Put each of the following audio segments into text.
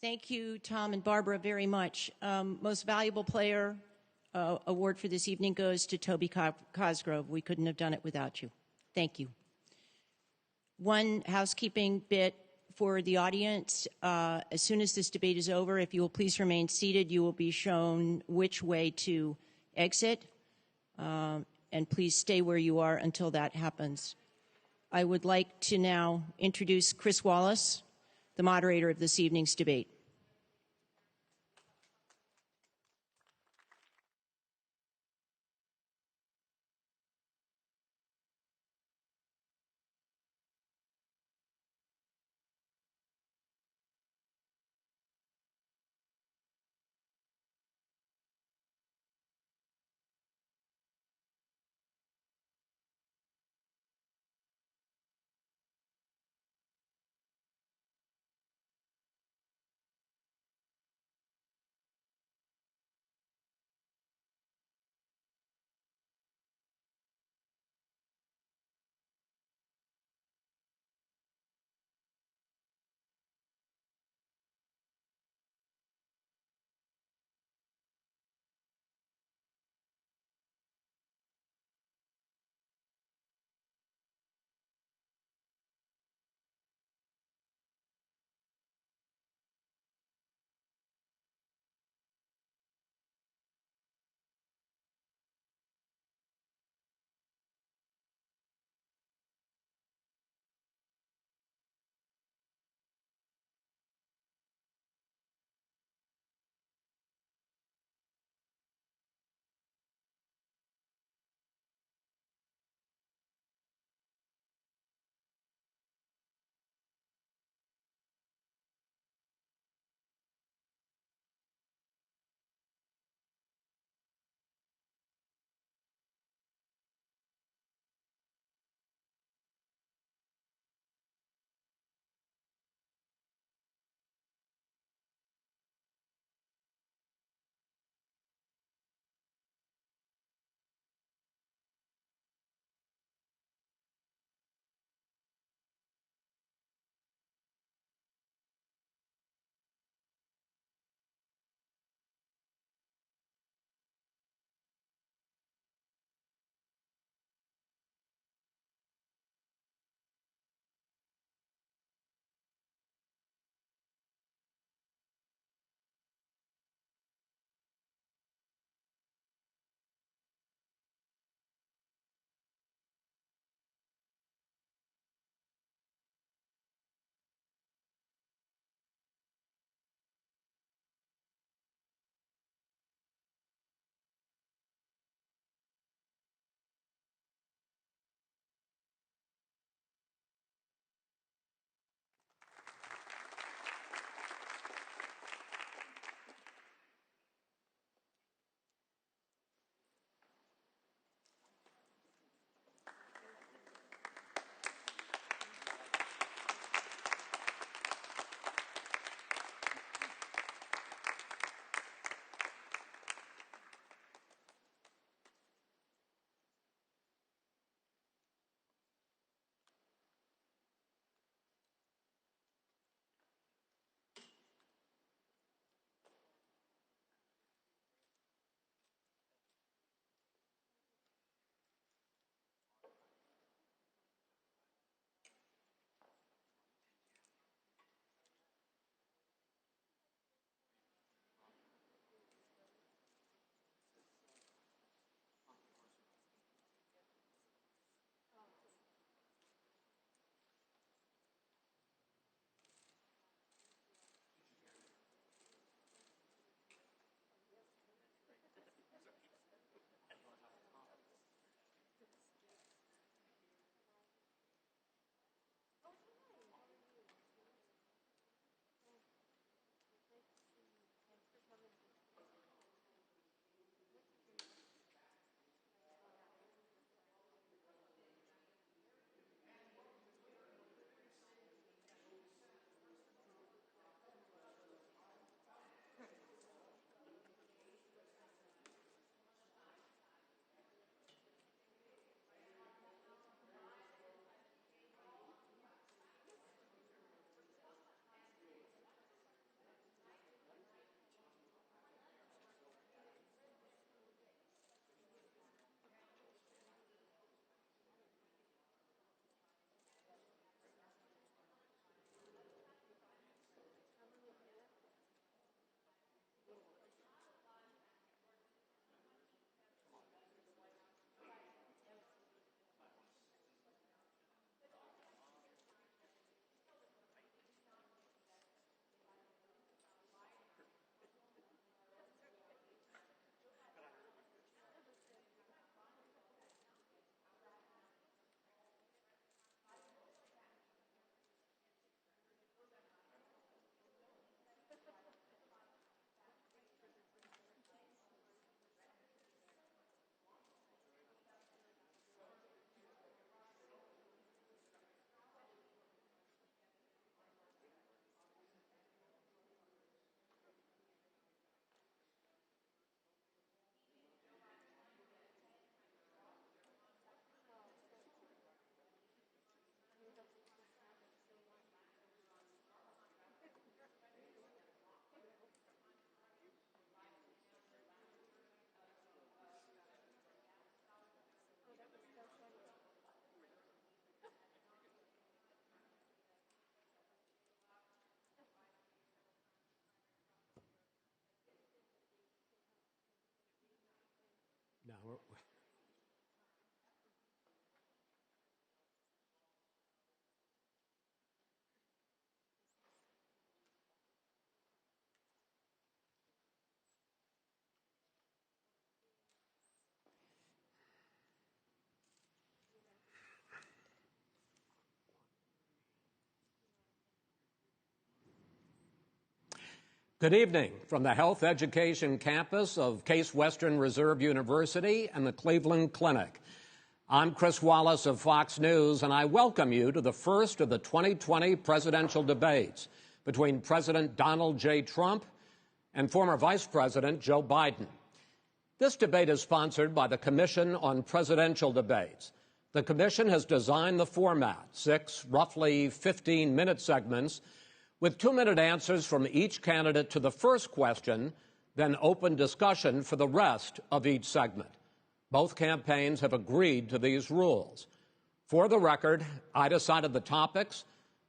Thank you, Tom and Barbara, very much. Most valuable player award for this evening goes to Toby Cosgrove. We couldn't have done it without you. Thank you. One housekeeping bit for the audience. As soon as this debate is over, if you will please remain seated, you will be shown which way to exit. And please stay where you are until that happens. I would like to now introduce Chris Wallace, the moderator of this evening's debate. Good evening from the Health Education Campus of Case Western Reserve University and the Cleveland Clinic. I'm Chris Wallace of Fox News, and I welcome you to the first of the 2020 presidential debates between President Donald J. Trump and former Vice President Joe Biden. This debate is sponsored by the Commission on Presidential Debates. The Commission has designed the format, 6 roughly 15-minute segments, with 2-minute answers from each candidate to the first question, then open discussion for the rest of each segment. Both campaigns have agreed to these rules. For the record, I decided the topics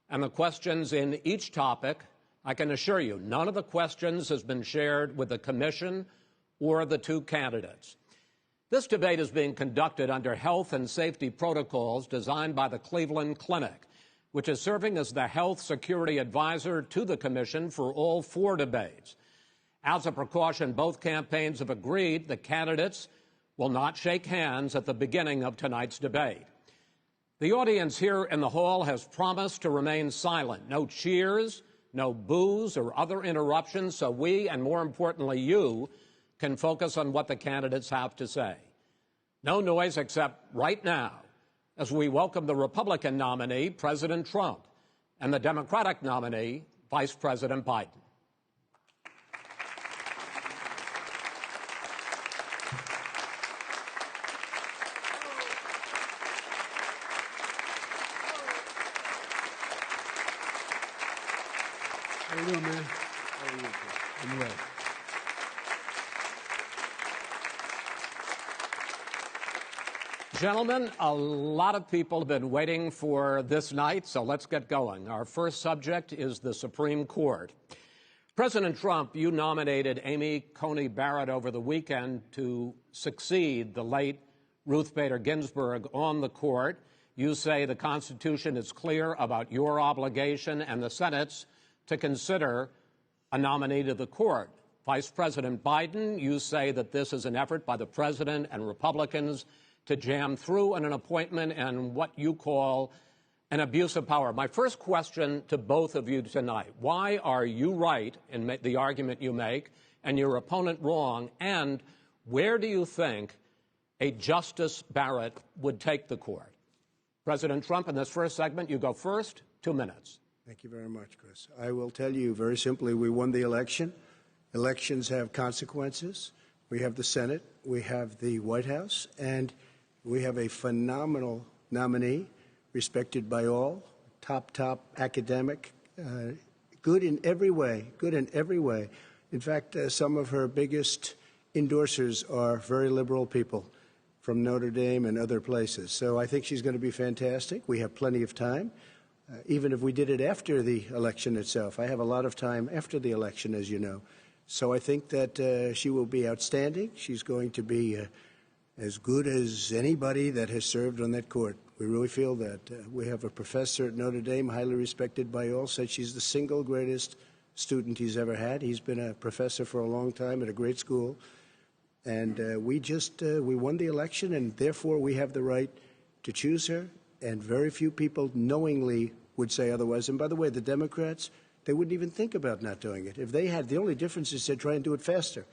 and the questions in each topic. I can assure you, none of the questions has been shared with the Commission or the 2 candidates. This debate is being conducted under health and safety protocols designed by the Cleveland Clinic, which is serving as the health security advisor to the Commission for all 4 debates. As a precaution, both campaigns have agreed the candidates will not shake hands at the beginning of tonight's debate. The audience here in the hall has promised to remain silent. No cheers, no boos or other interruptions, so we, and more importantly you, can focus on what the candidates have to say. No noise except right now, as we welcome the Republican nominee, President Trump, and the Democratic nominee, Vice President Biden. How you doing, man? How are you? I'm well. Gentlemen, a lot of people have been waiting for this night, so let's get going. Our first subject is the Supreme Court. President Trump, you nominated Amy Coney Barrett over the weekend to succeed the late Ruth Bader Ginsburg on the court. You say the Constitution is clear about your obligation and the Senate's to consider a nominee to the court. Vice President Biden, you say that this is an effort by the president and Republicans to jam through an appointment and what you call an abuse of power. My first question to both of you tonight, why are you right in the argument you make and your opponent wrong, and where do you think a Justice Barrett would take the court? President Trump, in this first segment, you go first, 2 minutes. Thank you very much, Chris. I will tell you very simply, we won the election. Elections have consequences. We have the Senate, we have the White House, and we have a phenomenal nominee, respected by all, top academic, good in every way, In fact, some of her biggest endorsers are very liberal people from Notre Dame and other places. So I think she's going to be fantastic. We have plenty of time, even if we did it after the election itself. I have a lot of time after the election, as you know. So I think that she will be outstanding. She's going to be as good as anybody that has served on that court. We really feel that. We have a professor at Notre Dame, highly respected by all, said she's the single greatest student he's ever had. He's been a professor for a long time at a great school. And we won the election, and therefore we have the right to choose her. And very few people knowingly would say otherwise. And by the way, the Democrats, they wouldn't even think about not doing it. If they had, the only difference is they'd try and do it faster.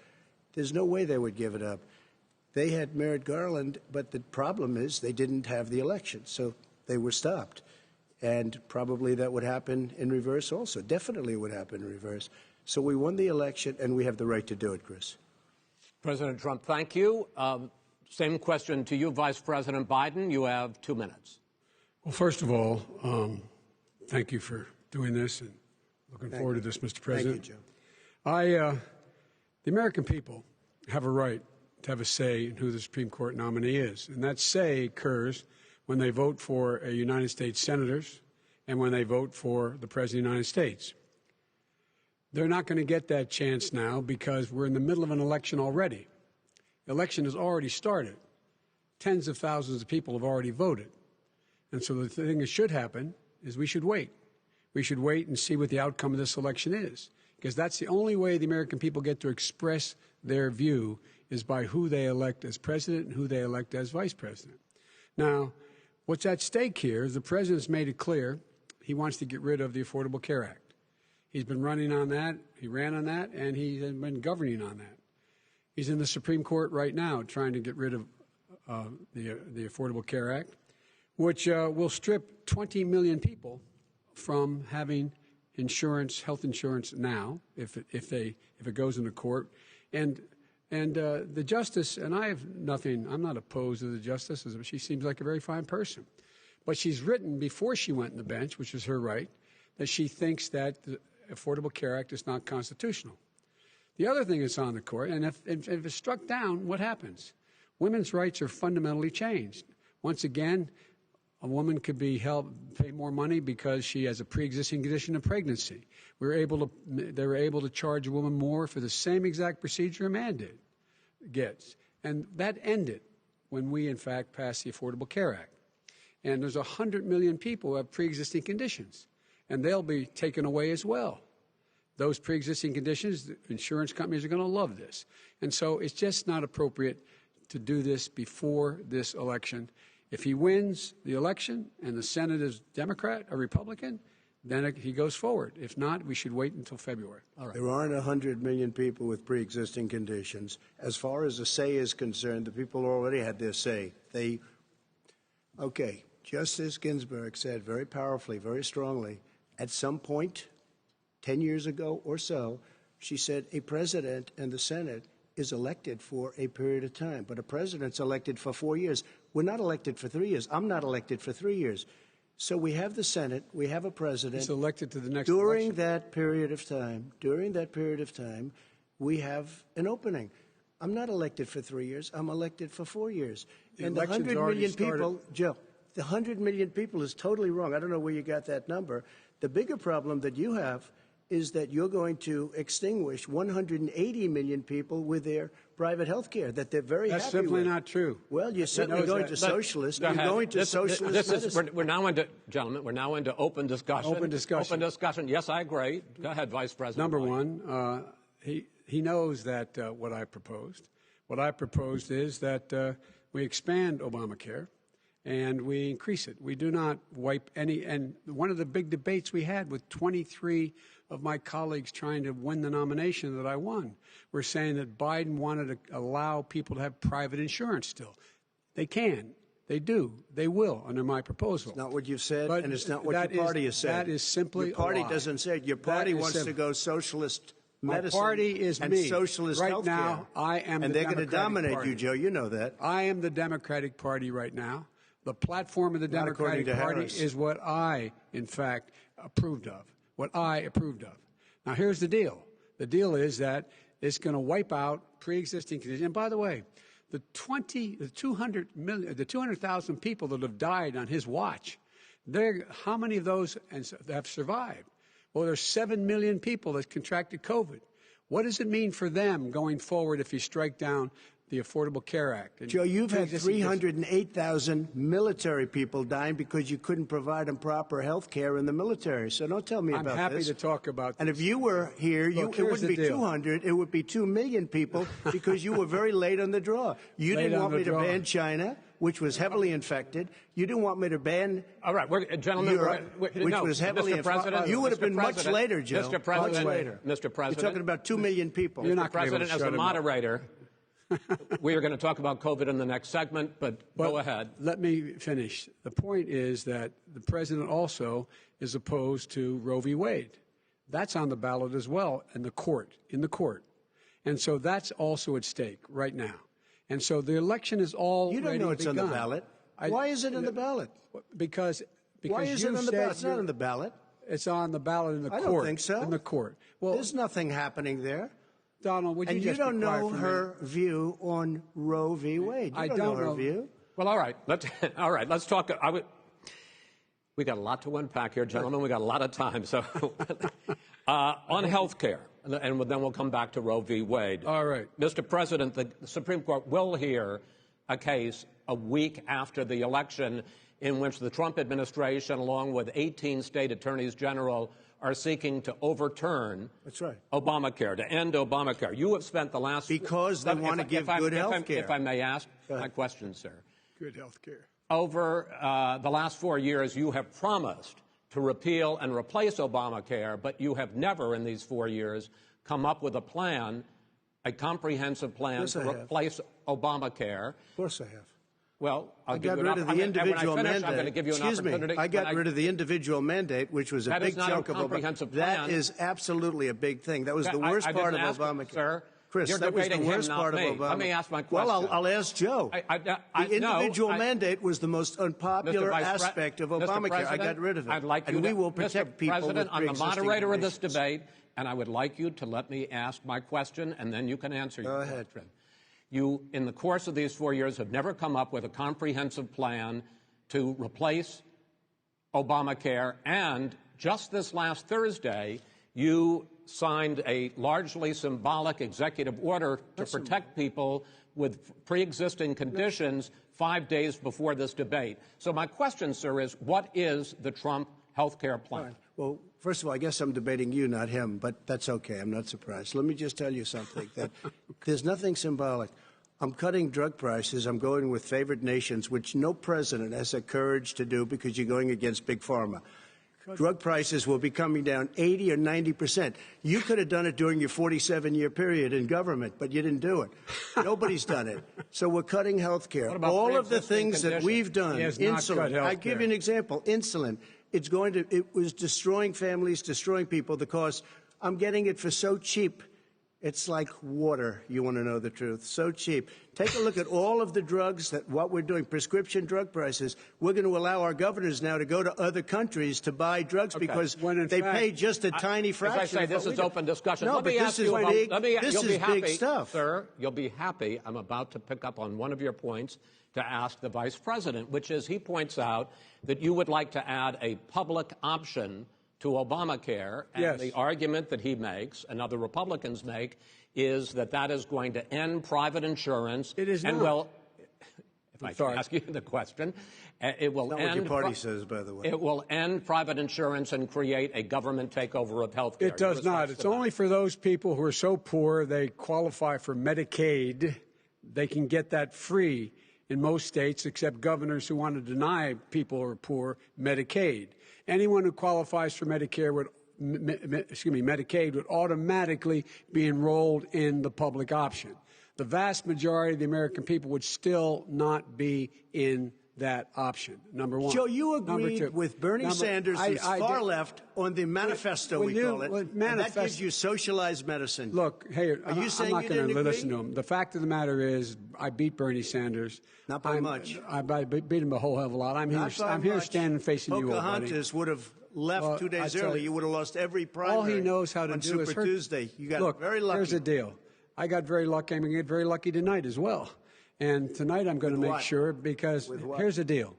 There's no way they would give it up. They had Merrick Garland, but the problem is they didn't have the election, so they were stopped. And probably that would happen in reverse also. Definitely would happen in reverse. So we won the election, and we have the right to do it, Chris. President Trump, thank you. Same question to you, Vice President Biden. You have 2 minutes. Well, first of all, thank you for doing this, and looking forward to this, Mr. President. Thank you, Joe. The American people have a right to have a say in who the Supreme Court nominee is, and that say occurs when they vote for United States senators and when they vote for the President of the United States. They're not going to get that chance now because we're in the middle of an election already. The election has already started. Tens of thousands of people have already voted. And so the thing that should happen is we should wait. We should wait and see what the outcome of this election is, because that's the only way the American people get to express their view is by who they elect as president and who they elect as vice president. Now, what's at stake here is the president's made it clear he wants to get rid of the Affordable Care Act. He's been running on that, he ran on that, and he's been governing on that. He's in the Supreme Court right now trying to get rid of the Affordable Care Act, which will strip 20 million people from having insurance, health insurance now, if it goes into court. And the justice, and I'm not opposed to the justice. She seems like a very fine person. But she's written before she went on the bench, which is her right, that she thinks that the Affordable Care Act is not constitutional. The other thing that's on the court, and if it's struck down, what happens? Women's rights are fundamentally changed. Once again, a woman could be pay more money because she has a pre-existing condition of pregnancy. They were able to charge a woman more for the same exact procedure a man gets. And that ended when we, in fact, passed the Affordable Care Act. And there's 100 million people who have pre-existing conditions, and they'll be taken away as well. Those pre-existing conditions, the insurance companies are going to love this. And so it's just not appropriate to do this before this election. If he wins the election and the Senate is Democrat or Republican, then he goes forward. If not, we should wait until February. All right. There aren't 100 million people with pre-existing conditions. As far as the say is concerned, the people already had their say. Okay, Justice Ginsburg said very powerfully, very strongly, at some point 10 years ago or so, she said a president and the Senate is elected for a period of time, but a president's elected for 4 years. We're not elected for 3 years. I'm not elected for 3 years. So we have the Senate, we have a president. He's elected to the next during election. that period of time, we have an opening. I'm not elected for 3 years. I'm elected for 4 years. And the 100 million people, Joe, the 100 million people is totally wrong. I don't know where you got that number. The bigger problem that you have is that you're going to extinguish 180 million people with their private health care that they're very happy with. That's simply not true. Well, you're certainly going to socialist. You're going to socialist medicine. We're now into, gentlemen, we're now into open discussion. Open discussion. Open discussion. Yes, I agree. Go ahead, Vice President. Number one, he knows that what I proposed. What I proposed is that we expand Obamacare and we increase it. We do not wipe any. And one of the big debates we had with 23 of my colleagues trying to win the nomination that I won were saying that Biden wanted to allow people to have private insurance still. They can. They do. They will under my proposal. It's not what you've said, but and it's not what your party has said. That is simply your party a lie. doesn't say it. Your party wants to go socialist medicine. My party is and me. Socialist right healthcare. Now, I am and the they're going to dominate Party. you, Joe. You know that. I am the Democratic Party right now. The platform of the Democratic Party is what I, in fact, approved of. What I approved of. Now, here's the deal. The deal is that it's going to wipe out pre-existing conditions. And by the way, the 200,000 people that have died on his watch, how many of those have survived? Well, there's 7 million people that contracted COVID. What does it mean for them going forward if you strike down the Affordable Care Act? Joe, you've had 308,000 military people dying because you couldn't provide them proper health care in the military. So don't tell me about this. I'm happy to talk about this. And if you were here, it wouldn't be 200. It would be 2 million people because you were very late on the draw. You didn't want me to ban China, which was heavily infected. You didn't want me to ban gentlemen, Europe, which was heavily infected. You would have been much later, Joe. Mr. President, much later. Mr. President. You're talking about 2 million people. Mr. President, as a moderator, we are going to talk about COVID in the next segment, but go ahead. Let me finish. The point is that the president also is opposed to Roe v. Wade. That's on the ballot as well in the court. And so that's also at stake right now. And so the election is already begun. You don't know it's on the ballot. Why is it on the ballot? Because why is it on the ballot? It's not on the ballot. It's on the ballot in the court. I don't think so. In the court. Well, there's nothing happening there. Donald, would you and just you don't be quiet know for her view on Roe v. Wade. You I don't know her view. Well, all right. Let's talk. We got a lot to unpack here, gentlemen. We got a lot of time. So on health care, and then we'll come back to Roe v. Wade. All right. Mr. President, the Supreme Court will hear a case a week after the election in which the Trump administration, along with 18 state attorneys general, are seeking to overturn Obamacare, to end Obamacare. You have spent the last... Because they want to give good health care. If I may ask my question, sir. Good health care. Over the last 4 years, you have promised to repeal and replace Obamacare, but you have never in these 4 years come up with a plan, a comprehensive plan to replace Obamacare. Of course I have. Well, I got rid of the individual mandate. I'm going to give you an opportunity. I got rid of the individual mandate, which was a big chunk of Obamacare. That is absolutely a big thing. That was the worst part of Obamacare. Sir, Chris, that was the worst part of Obama. Let me ask my question. Well, I'll ask Joe. The individual mandate was the most unpopular aspect of Obamacare. I got rid of it. I'd like and we will protect people with President, I'm the moderator of this conditions. debate, and I would like you to let me ask my question, and then you can answer your question. Go ahead. You, in the course of these 4 years, have never come up with a comprehensive plan to replace Obamacare, and just this last Thursday, you signed a largely symbolic executive order to protect people with pre-existing conditions 5 days before this debate. So my question, sir, is what is the Trump health care plan? Right. Well, first of all, I guess I'm debating you, not him, but that's okay. I'm not surprised. Let me just tell you something, that there's nothing symbolic. I'm cutting drug prices. I'm going with favored nations, which no president has the courage to do because you're going against Big Pharma. Drug prices will be coming down 80 or 90%. You could have done it during your 47-year period in government, but you didn't do it. Nobody's done it. So we're cutting health care. All of the things that we've done, insulin. I give you an example, insulin. It was destroying families, destroying people. The cost, I'm getting it for so cheap. It's like water, you want to know the truth. So cheap. Take a look at all of the drugs what we're doing, prescription drug prices. We're going to allow our governors now to go to other countries to buy drugs because they pay just a tiny fraction. As I say, this is open discussion. No, let me but ask this you is about, big, this is happy, big stuff. Sir, you'll be happy. I'm about to pick up on one of your points to ask the Vice President, which is he points out that you would like to add a public option to Obamacare. And the argument that he makes and other Republicans make is that is going to end private insurance. It is and not. Well, if I can ask you the question, it will not end. What your party says, by the way. It will end private insurance and create a government takeover of health care. It does not. It's only for those people who are so poor they qualify for Medicaid. They can get that free in most states, except governors who want to deny people who are poor Medicaid. Anyone who qualifies for Medicaid would automatically be enrolled in the public option. The vast majority of the American people would still not be in that option, number one. Joe, you agreed with Bernie Sanders, who's far left, on the manifesto, we call it, and that gives you socialized medicine. Look, hey, Are you saying I'm not you going didn't to agree? listen to him. The fact of the matter is, I beat Bernie Sanders. Not by much. I beat him a whole hell of a lot. I'm here standing facing you, old buddy. Pocahontas would have left 2 days early. You would have lost every primary. All he knows how to on do Super is hurt. Tuesday. You got very lucky. Here's the deal. I got very lucky. I'm going to get very lucky tonight as well. And tonight I'm going to make sure, because here's the deal.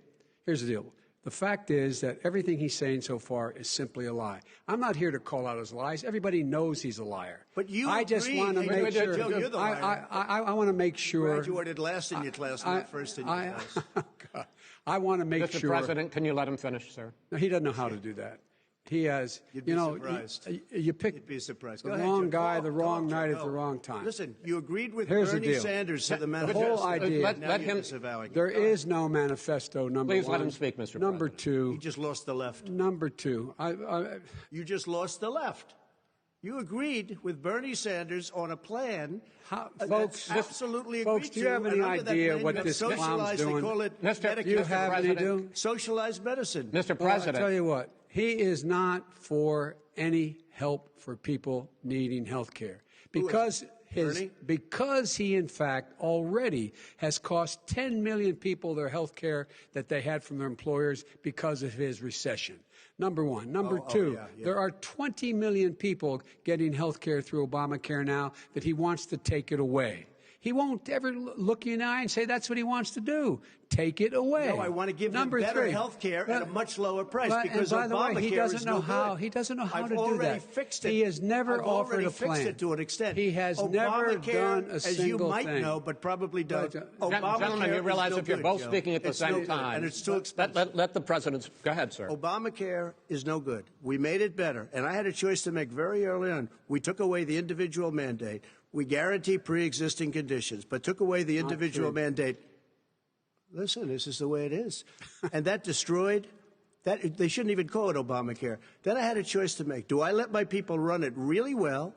Here's the deal. The fact is that everything he's saying so far is simply a lie. I'm not here to call out his lies. Everybody knows he's a liar. But you I just want to make sure. Joe, you're the liar. I want to make sure. You graduated last in your class, not first in your class. I want to make sure. Mr. President, can you let him finish, sir? No, he doesn't know how to do that. He has, You'd be surprised. You picked You'd be surprised. the wrong guy, the wrong night at the wrong time. Listen, you agreed with Here's Bernie the deal. Sanders to the The manifesto. whole idea. Let him. There is no manifesto, number one. Please let him speak, Mr. President. Number two. You just lost the left. Number two. You just lost the left. You agreed with Bernie Sanders on a plan. Folks, absolutely folks, agreed do you have to, any and under that idea plan, what you have this clown's socialized, doing? They call it Mr. Do you have any President. do? Socialized medicine. Mr. Well, President. I'll tell you what. He is not for any help for people needing health care. Because he, in fact, already has cost 10 million people their health care that they had from their employers because of his recession. Number one. Number two, there are 20 million people getting health care through Obamacare now that he wants to take it away. He won't ever look you in the eye and say that's what he wants to do. Take it away. No, I want to give them better health care at a much lower price because and by Obamacare the way, he doesn't is know no how. good. He doesn't know how I've to do already that. Fixed it. He has never I've offered a fixed plan. it to an extent. He has never done a as single you might thing. know, but probably don't. Gentlemen, you realize if you're both speaking at the same time, and it's too expensive. Let the president go ahead, sir. Obamacare is no good. We made it better, and I had a choice to make very early on. We took away the individual mandate. We guarantee pre-existing conditions, but took away the individual mandate. Listen, this is the way it is. And that destroyed that. They shouldn't even call it Obamacare. Then I had a choice to make. Do I let my people run it really well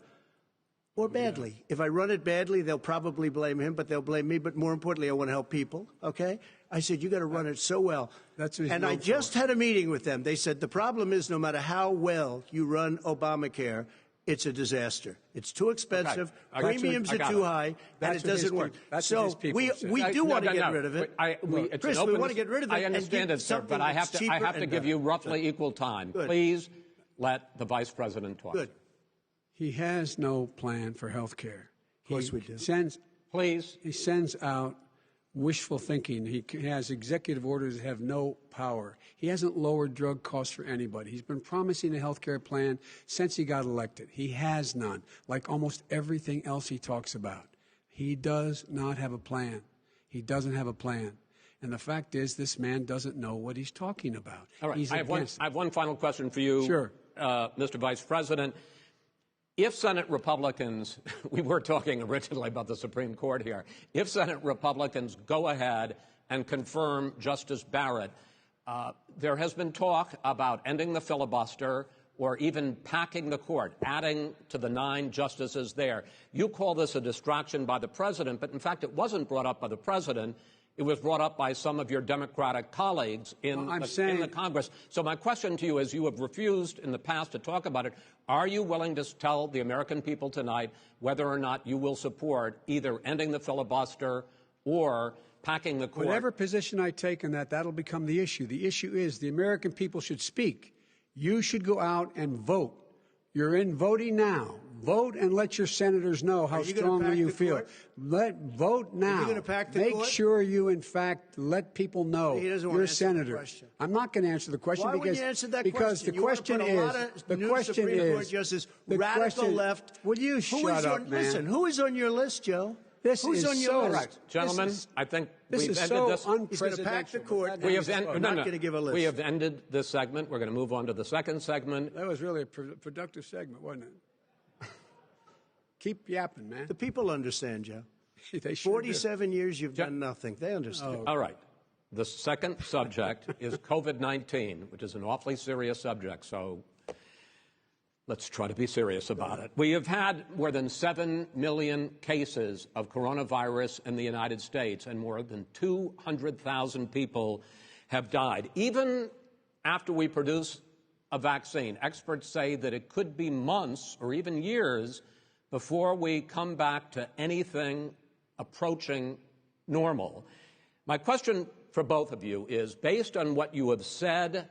or badly? Yeah. If I run it badly, they'll probably blame him, but they'll blame me. But more importantly, I want to help people, okay? I said, you got to run it so well. And I just had a meeting with them. They said, the problem is no matter how well you run Obamacare, it's a disaster. It's too expensive. Okay. Premiums are too high, and it doesn't work. So we do want to get rid of it. Chris, we want to get rid of it. I understand it, sir, but I have to give you roughly equal time. Good. Please let the vice president talk. Good. He has no plan for health care. Of course we do. He sends out wishful thinking. He has executive orders that have no power. He hasn't lowered drug costs for anybody. He's been promising a health care plan since he got elected. He has none, like almost everything else he talks about. He does not have a plan. He doesn't have a plan. And the fact is, this man doesn't know what he's talking about. All right. I have one final question for you, sure. Mr. Vice President. If Senate Republicans, we were talking originally about the Supreme Court here, if Senate Republicans go ahead and confirm Justice Barrett, there has been talk about ending the filibuster or even packing the court, adding to the 9 justices there. You call this a distraction by the president, but in fact it wasn't brought up by the president. It was brought up by some of your Democratic colleagues in the Congress. So my question to you is, you have refused in the past to talk about it. Are you willing to tell the American people tonight whether or not you will support either ending the filibuster or packing the court? Whatever position I take on that, that'll become the issue. The issue is the American people should speak. You should go out and vote. You're in voting now. Vote and let your senators know how strongly you feel. Vote now. Are you going to pack the Make court? sure you, in fact, let people know you're a senator. I'm not going to answer the question. Why wouldn't you answer that because question? the question is, radical left. Will you shut up, man? Listen, who is on your list, Joe? Who's on your list? Right. Gentlemen, I think this we've is ended so this. He's going to pack the court. We have not going to give a list. We have ended this segment. We're going to move on to the second segment. That was really a productive segment, wasn't it? Keep yapping, man. The people understand, Joe. They sure 47 years you've done nothing. They understand. All right. The second subject is COVID-19, which is an awfully serious subject, so let's try to be serious about it. We have had more than 7 million cases of coronavirus in the United States, and more than 200,000 people have died. Even after we produce a vaccine, experts say that it could be months or even years before we come back to anything approaching normal. My question for both of you is, based on what you have said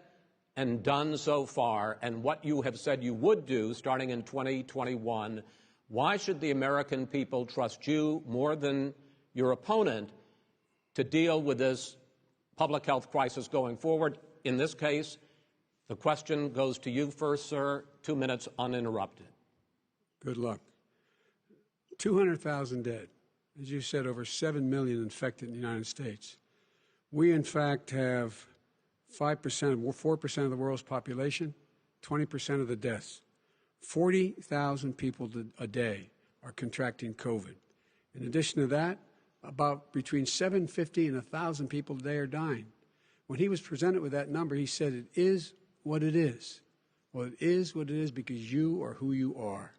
and done so far and what you have said you would do starting in 2021, why should the American people trust you more than your opponent to deal with this public health crisis going forward? In this case, the question goes to you first, sir. 2 minutes uninterrupted. Good luck. 200,000 dead. As you said, over 7 million infected in the United States. We, in fact, have 4% of the world's population, 20% of the deaths. 40,000 people a day are contracting COVID. In addition to that, about between 750 and 1,000 people a day are dying. When he was presented with that number, he said, it is what it is. Well, it is what it is because you are who you are.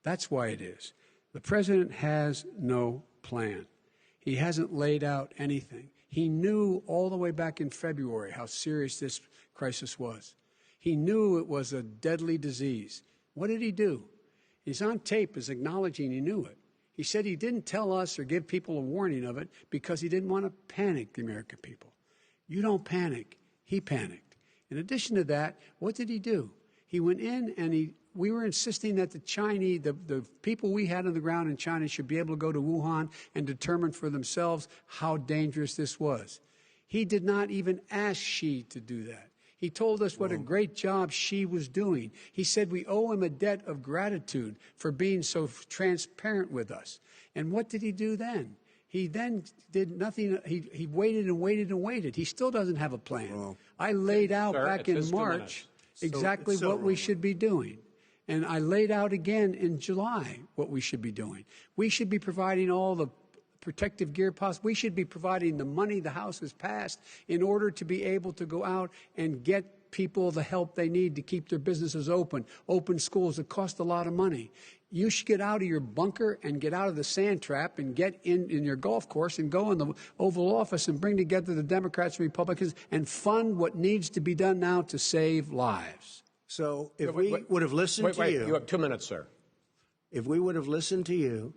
That's why it is. The president has no plan. He hasn't laid out anything. He knew all the way back in February how serious this crisis was. He knew it was a deadly disease. What did he do? He's on tape as acknowledging he knew it. He said he didn't tell us or give people a warning of it because he didn't want to panic the American people. You don't panic. He panicked. In addition to that, what did he do? He went in and he we were insisting that the Chinese, the people we had on the ground in China should be able to go to Wuhan and determine for themselves how dangerous this was. He did not even ask Xi to do that. He told us what a great job Xi was doing. He said we owe him a debt of gratitude for being so transparent with us. And what did he do then? He then did nothing. He waited and waited and waited. He still doesn't have a plan. Wrong. I laid out Sir, back in March exactly so what we wrong. should be doing. And I laid out again in July what we should be doing. We should be providing all the protective gear possible. We should be providing the money the House has passed in order to be able to go out and get people the help they need to keep their businesses open schools that cost a lot of money. You should get out of your bunker and get out of the sand trap and get in your golf course and go in the Oval Office and bring together the Democrats and Republicans and fund what needs to be done now to save lives. So if we would have listened to you... You have 2 minutes, sir. If we would have listened to you,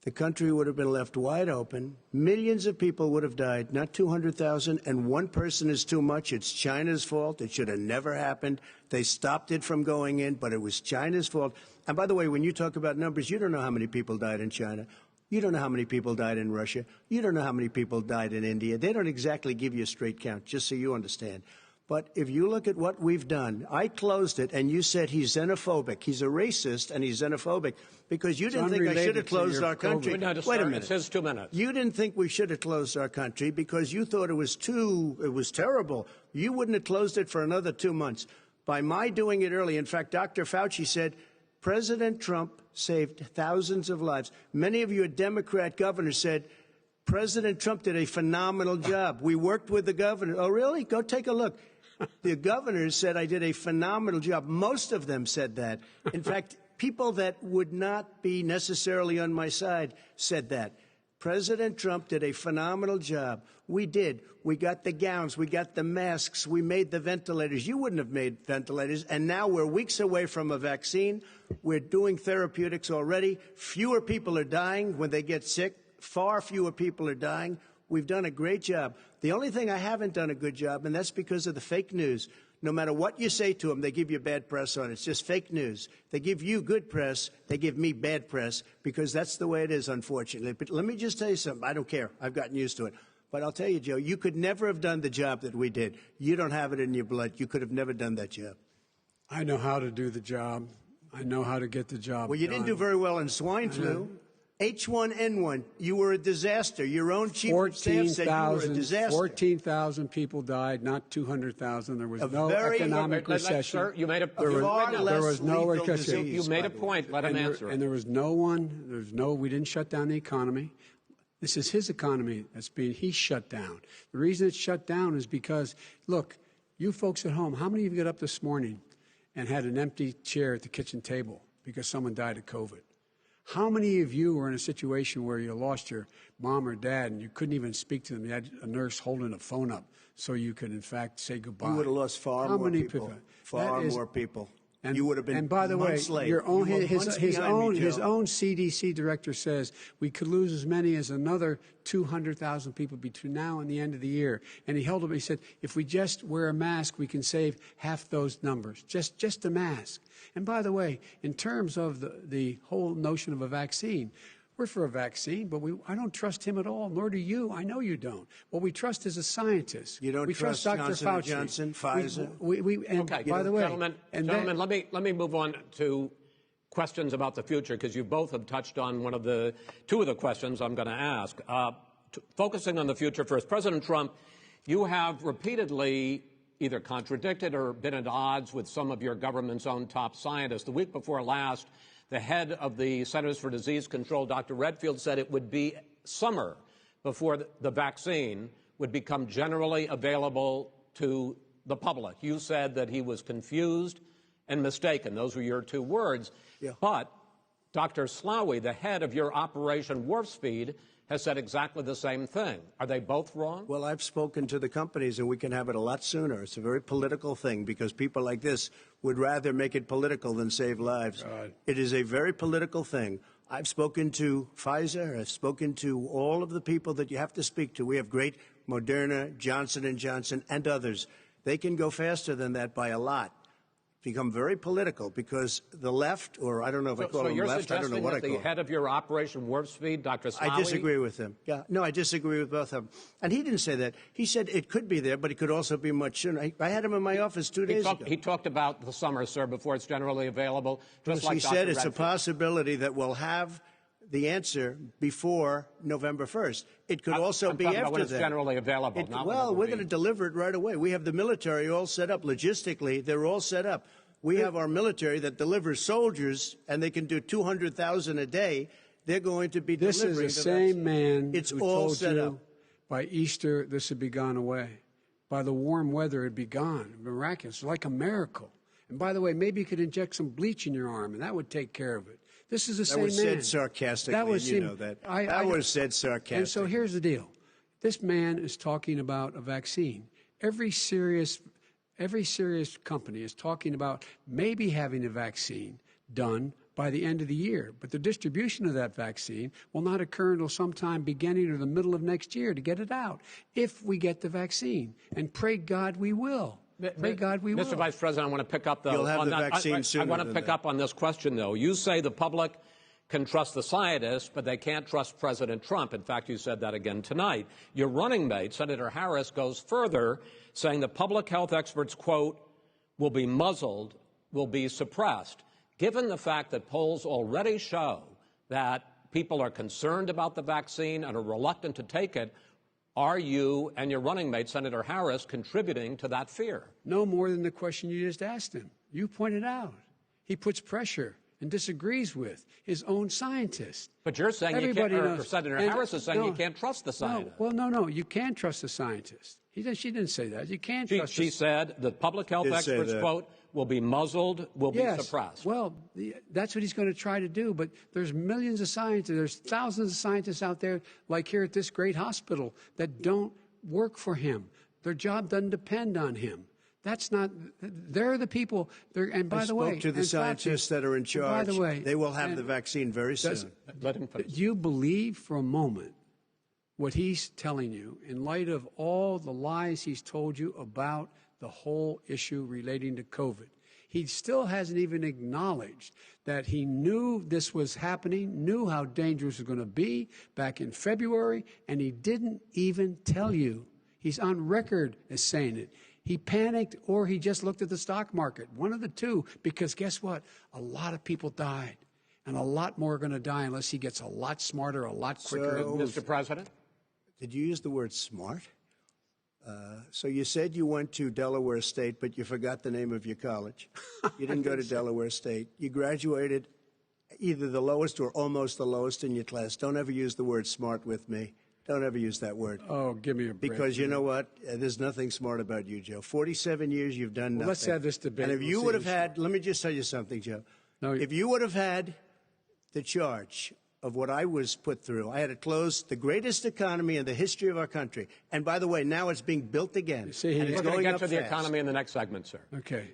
the country would have been left wide open. Millions of people would have died, not 200,000, and one person is too much. It's China's fault. It should have never happened. They stopped it from going in, but it was China's fault. And by the way, when you talk about numbers, you don't know how many people died in China. You don't know how many people died in Russia. You don't know how many people died in India. They don't exactly give you a straight count, just so you understand. But if you look at what we've done, I closed it, and you said he's xenophobic. He's a racist, and he's xenophobic because you didn't think I should have closed our country. Wait a minute. It says 2 minutes. You didn't think we should have closed our country because you thought it was terrible. You wouldn't have closed it for another 2 months. By my doing it early, in fact, Dr. Fauci said, President Trump saved thousands of lives. Many of your Democrat governors said, President Trump did a phenomenal job. We worked with the governor. Oh, really? Go take a look. The governors said I did a phenomenal job. Most of them said that. In fact, people that would not be necessarily on my side said that. President Trump did a phenomenal job. We did. We got the gowns. We got the masks. We made the ventilators. You wouldn't have made ventilators. And now we're weeks away from a vaccine. We're doing therapeutics already. Fewer people are dying when they get sick. Far fewer people are dying. We've done a great job. The only thing I haven't done a good job, and that's because of the fake news. No matter what you say to them, they give you bad press on it. It's just fake news. They give you good press. They give me bad press because that's the way it is, unfortunately. But let me just tell you something. I don't care. I've gotten used to it. But I'll tell you, Joe, you could never have done the job that we did. You don't have it in your blood. You could have never done that job. I know how to do the job. I know how to get the job Well, you didn't do very well in swine flu. H1N1, you were a disaster. Your own chief of staff said you were a disaster. 14,000 people died, not 200,000. There was no economic recession. Sir, you made a There was no recession. You made a point. Let him answer it. And there was we didn't shut down the economy. This is his economy he's shut down. The reason it's shut down is because, look, you folks at home, how many of you got up this morning and had an empty chair at the kitchen table because someone died of COVID? How many of you were in a situation where you lost your mom or dad and you couldn't even speak to them? You had a nurse holding a phone up so you could, in fact, say goodbye. You would have lost far more people. Far more people. And you would have been. And by the way, his own CDC director says we could lose as many as another 200,000 people between now and the end of the year. And he held up. He said, if we just wear a mask, we can save half those numbers. Just a mask. And by the way, in terms of the whole notion of a vaccine, we're for a vaccine, but I don't trust him at all, nor do you. I know you don't. What we trust is a scientist. You don't we trust Dr. Johnson Fauci. Johnson, Pfizer? Okay, by the way, gentlemen, let me move on to questions about the future, because you both have touched on two of the questions I'm going to ask. Focusing on the future first, President Trump, you have repeatedly either contradicted or been at odds with some of your government's own top scientists. The week before last, the head of the Centers for Disease Control, Dr. Redfield, said it would be summer before the vaccine would become generally available to the public. You said that he was confused and mistaken. Those were your two words. Yeah. But Dr. Slaoui, the head of your Operation Warp Speed, has said exactly the same thing. Are they both wrong? Well, I've spoken to the companies, and we can have it a lot sooner. It's a very political thing because people like this would rather make it political than save lives. It is a very political thing. I've spoken to Pfizer. I've spoken to all of the people that you have to speak to. We have great Moderna, Johnson & Johnson, and others. They can go faster than that by a lot. become very political because the left, or I don't know if I call them left, I don't know what I call them. So you're suggesting that the head of your Operation Warp Speed, Dr. Smawi? I disagree with him. Yeah, no, I disagree with both of them. And he didn't say that. He said it could be there, but it could also be much sooner. I had him in my office 2 days ago. He talked about the summer, sir, before it's generally available. Just like he said it's a possibility that we'll have the answer before November 1st. It could also be after when it's generally available. Well, we're going to deliver it right away. We have the military all set up. Logistically, they're all set up. We have our military that delivers soldiers, and they can do 200,000 a day. They're going to be delivering. This is the same man it's who all told set you up. By Easter this would be gone away. By the warm weather it'd be gone. Miraculous, like a miracle. And by the way, maybe you could inject some bleach in your arm, and that would take care of it. This is the same man. That was said sarcastically, and you know that. That was said sarcastically. And so here's the deal. This man is talking about a vaccine. Every serious company is talking about maybe having a vaccine done by the end of the year. But the distribution of that vaccine will not occur until sometime beginning or the middle of next year to get it out, if we get the vaccine. And pray God we will. Pray God we will. Mr. Vice President, I want to pick up You'll have the vaccine sooner. I want to pick up on this question, though. You say the public can trust the scientists, but they can't trust President Trump. In fact, you said that again tonight. Your running mate, Senator Harris, goes further, saying the public health experts, quote, will be muzzled, will be suppressed. Given the fact that polls already show that people are concerned about the vaccine and are reluctant to take it, are you and your running mate, Senator Harris, contributing to that fear? No more than the question you just asked him. You pointed out. He puts pressure and disagrees with his own scientists. But you're saying Everybody you can't, knows. Senator Harris is saying you can't trust the scientists. No, you can trust the scientists. She didn't say that. You can't trust She said the public health experts, quote, will be muzzled, will be suppressed. Well, that's what he's going to try to do. But there's millions of scientists, there's thousands of scientists out there, like here at this great hospital, that don't work for him. Their job doesn't depend on him. That's not. They're the people. And by the way, I spoke to the scientists that are in charge. By the way, they will have the vaccine very soon. Let him finish. Do you believe for a moment what he's telling you in light of all the lies he's told you about the whole issue relating to COVID? He still hasn't even acknowledged that he knew this was happening, knew how dangerous it was going to be back in February, and he didn't even tell you. He's on record as saying it. He panicked, or he just looked at the stock market. One of the two, because guess what? A lot of people died, and a lot more are going to die unless he gets a lot smarter, a lot quicker. Mr. President? Did you use the word smart? So you said you went to Delaware State, but you forgot the name of your college. You didn't go to Delaware State. You graduated either the lowest or almost the lowest in your class. Don't ever use the word smart with me. Don't ever use that word. Oh, give me a break. Because you know what? There's nothing smart about you, Joe. 47 years, you've done nothing. Let's have this debate. And if you would have had, let me just tell you something, Joe. No, if you would have had the charge of what I was put through, I had to close the greatest economy in the history of our country. And by the way, now it's being built again. See, and we're going to get to the economy in the next segment, sir. Okay.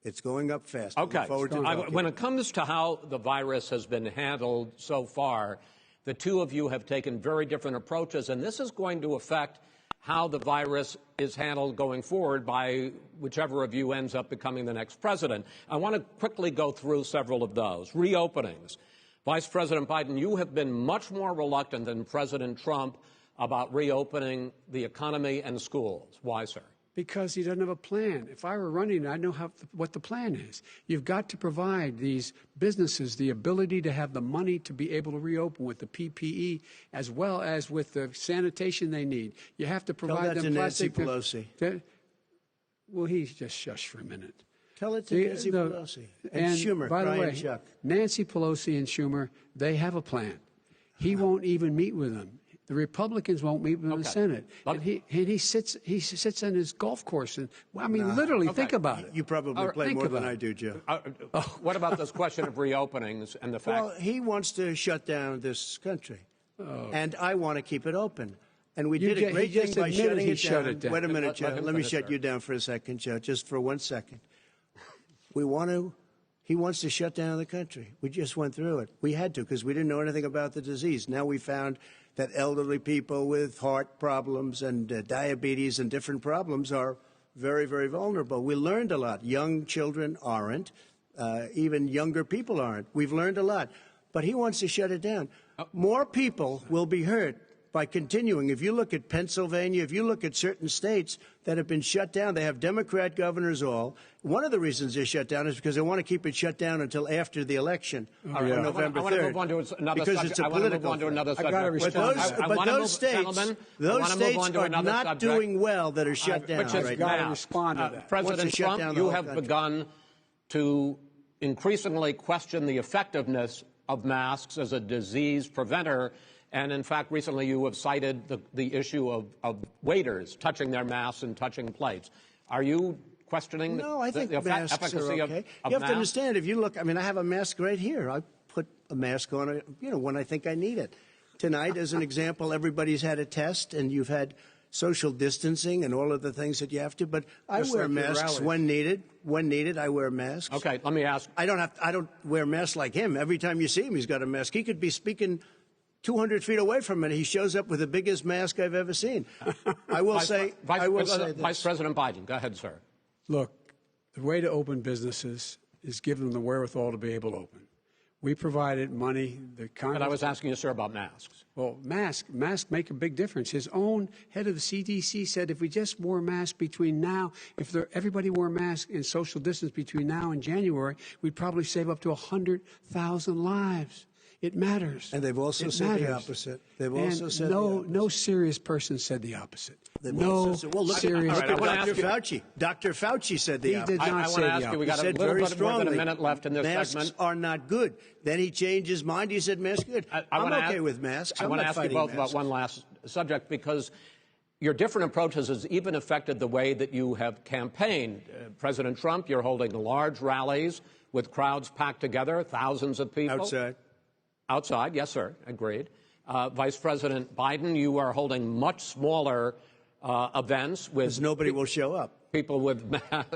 It's going up fast. Okay. When it comes to how the virus has been handled so far, the two of you have taken very different approaches, and this is going to affect how the virus is handled going forward by whichever of you ends up becoming the next president. I want to quickly go through several of those. Reopenings. Vice President Biden, you have been much more reluctant than President Trump about reopening the economy and schools. Why, sir? Because he doesn't have a plan. If I were running, I'd know what the plan is. You've got to provide these businesses the ability to have the money to be able to reopen with the PPE as well as with the sanitation they need. You have to provide them plastic. Tell that to Nancy Pelosi. Well, he's just shush for a minute. Tell it to Nancy Pelosi. And Schumer, by the way, Chuck. Nancy Pelosi and Schumer, they have a plan. He won't even meet with them. The Republicans won't meet with him in the Senate. And he sits on his golf course. And literally, think about it. You probably play more than I do, Joe. What about this question of reopenings and the fact? Well, he wants to shut down this country, and I want to keep it open. And we did a great thing by shutting it down. Wait a minute, Joe. Let me shut you down for a second, Joe, just for 1 second. He wants to shut down the country. We just went through it. We had to because we didn't know anything about the disease. Now we found that elderly people with heart problems and diabetes and different problems are very, very vulnerable. We learned a lot. Young children aren't. Even younger people aren't. We've learned a lot. But he wants to shut it down. More people will be hurt by continuing. If you look at Pennsylvania, if you look at certain states that have been shut down, they have Democrat governors all. One of the reasons they're shut down is because they want to keep it shut down until after the election on November 3rd. I want to move on to another because subject. it's a I want to move political on to another subject. I got to respond. But those states are not doing well that are shut down Which is right got now. to respond to that. President Trump, you have begun to increasingly question the effectiveness of masks as a disease preventer. And in fact, recently you have cited the issue of waiters touching their masks and touching plates. Are you questioning I think the masks efficacy are okay. of You have masks? to understand, if you look, I mean, I have a mask right here. I put a mask on, when I think I need it. Tonight, as an example, everybody's had a test, and you've had social distancing and all of the things that you have to. But I wear masks when needed. When needed, I wear masks. Okay, let me ask. I don't wear masks like him. Every time you see him, he's got a mask. He could be speaking 200 feet away from it. He shows up with the biggest mask I've ever seen. I will say this. Vice President Biden, go ahead, sir. Look, the way to open businesses is give them the wherewithal to be able to open. We provided money. But I was asking you, sir, about masks. Well, masks make a big difference. His own head of the CDC said if we just wore masks between now, everybody wore masks and social distance between now and January, we'd probably save up to 100,000 lives. It matters. And they've also said the opposite. They've also said no serious person said the opposite. Look serious. at Dr. Fauci. Dr. Fauci said the opposite. He did not say the opposite. We got a little bit more than a minute left in this masks segment. Masks are not good. Then he changed his mind. He said masks are good. I'm okay with masks. I want to ask you both about one last subject, because your different approaches has even affected the way that you have campaigned. President Trump, you're holding large rallies with crowds packed together, thousands of people. Outside, yes, sir, agreed. Vice President Biden, you are holding much smaller events with... Because nobody will show up. People with... Well,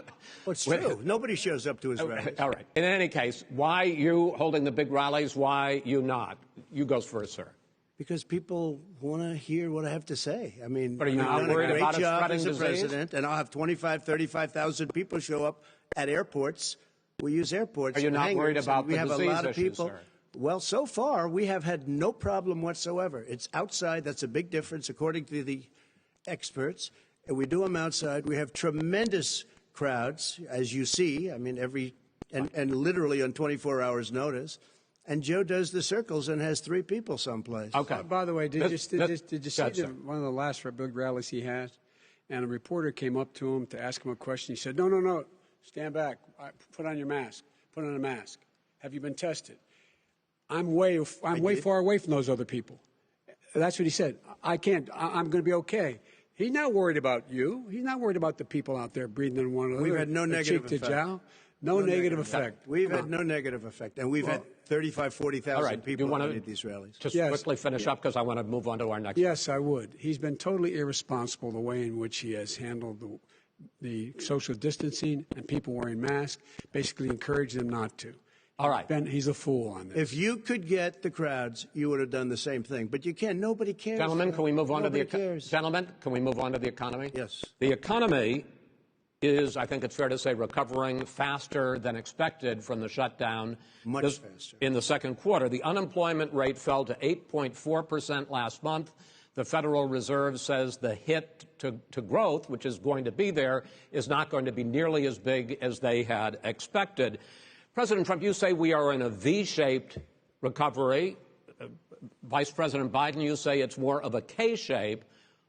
it's true. Nobody shows up to his rallies. All right. In any case, why you holding the big rallies? Why you not? You go first, sir. Because people want to hear what I have to say. I mean, but are you not worried about it spreading disease? President, and I'll have 35,000 people show up at airports. We use airports. Are you not worried about the disease We have a lot of people. Sir? Well, so far, we have had no problem whatsoever. It's outside. That's a big difference, according to the experts. And we do them outside. We have tremendous crowds, as you see. I mean, and literally on 24 hours' notice. And Joe does the circles and has 3 people someplace. Okay. By the way, did you see one of the last big rallies he has? And a reporter came up to him to ask him a question. He said, no, stand back. Put on your mask. Put on a mask. Have you been tested? I'm way far away from those other people. That's what he said. I can't. I'm going to be okay. He's not worried about you. He's not worried about the people out there breathing in one another. We've had no negative effect. No negative effect. We've had no negative effect. And we've had 40,000 people at these rallies. Just quickly finish up, because I want to move on to our next. Yes, I would. He's been totally irresponsible the way in which he has handled the social distancing and people wearing masks, basically encouraged them not to. All right. He's a fool on this. If you could get the crowds, you would have done the same thing. But you can't. Nobody cares. Gentlemen, can we move on to the economy? Yes. The economy is, I think it's fair to say, recovering faster than expected from the shutdown. Much faster. In the second quarter, the unemployment rate fell to 8.4% last month. The Federal Reserve says the hit to growth, which is going to be there, is not going to be nearly as big as they had expected. President Trump, you say we are in a V-shaped recovery. Vice President Biden, you say it's more of a K-shape.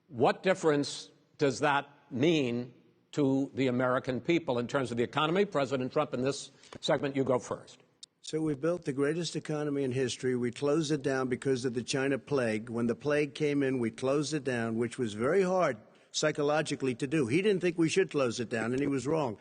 What difference does that mean to the American people in terms of the economy? President Trump, in this segment, you go first. So we built the greatest economy in history. We closed it down because of the China plague. When the plague came in, we closed it down, which was very hard psychologically to do. He didn't think we should close it down, and he was wrong.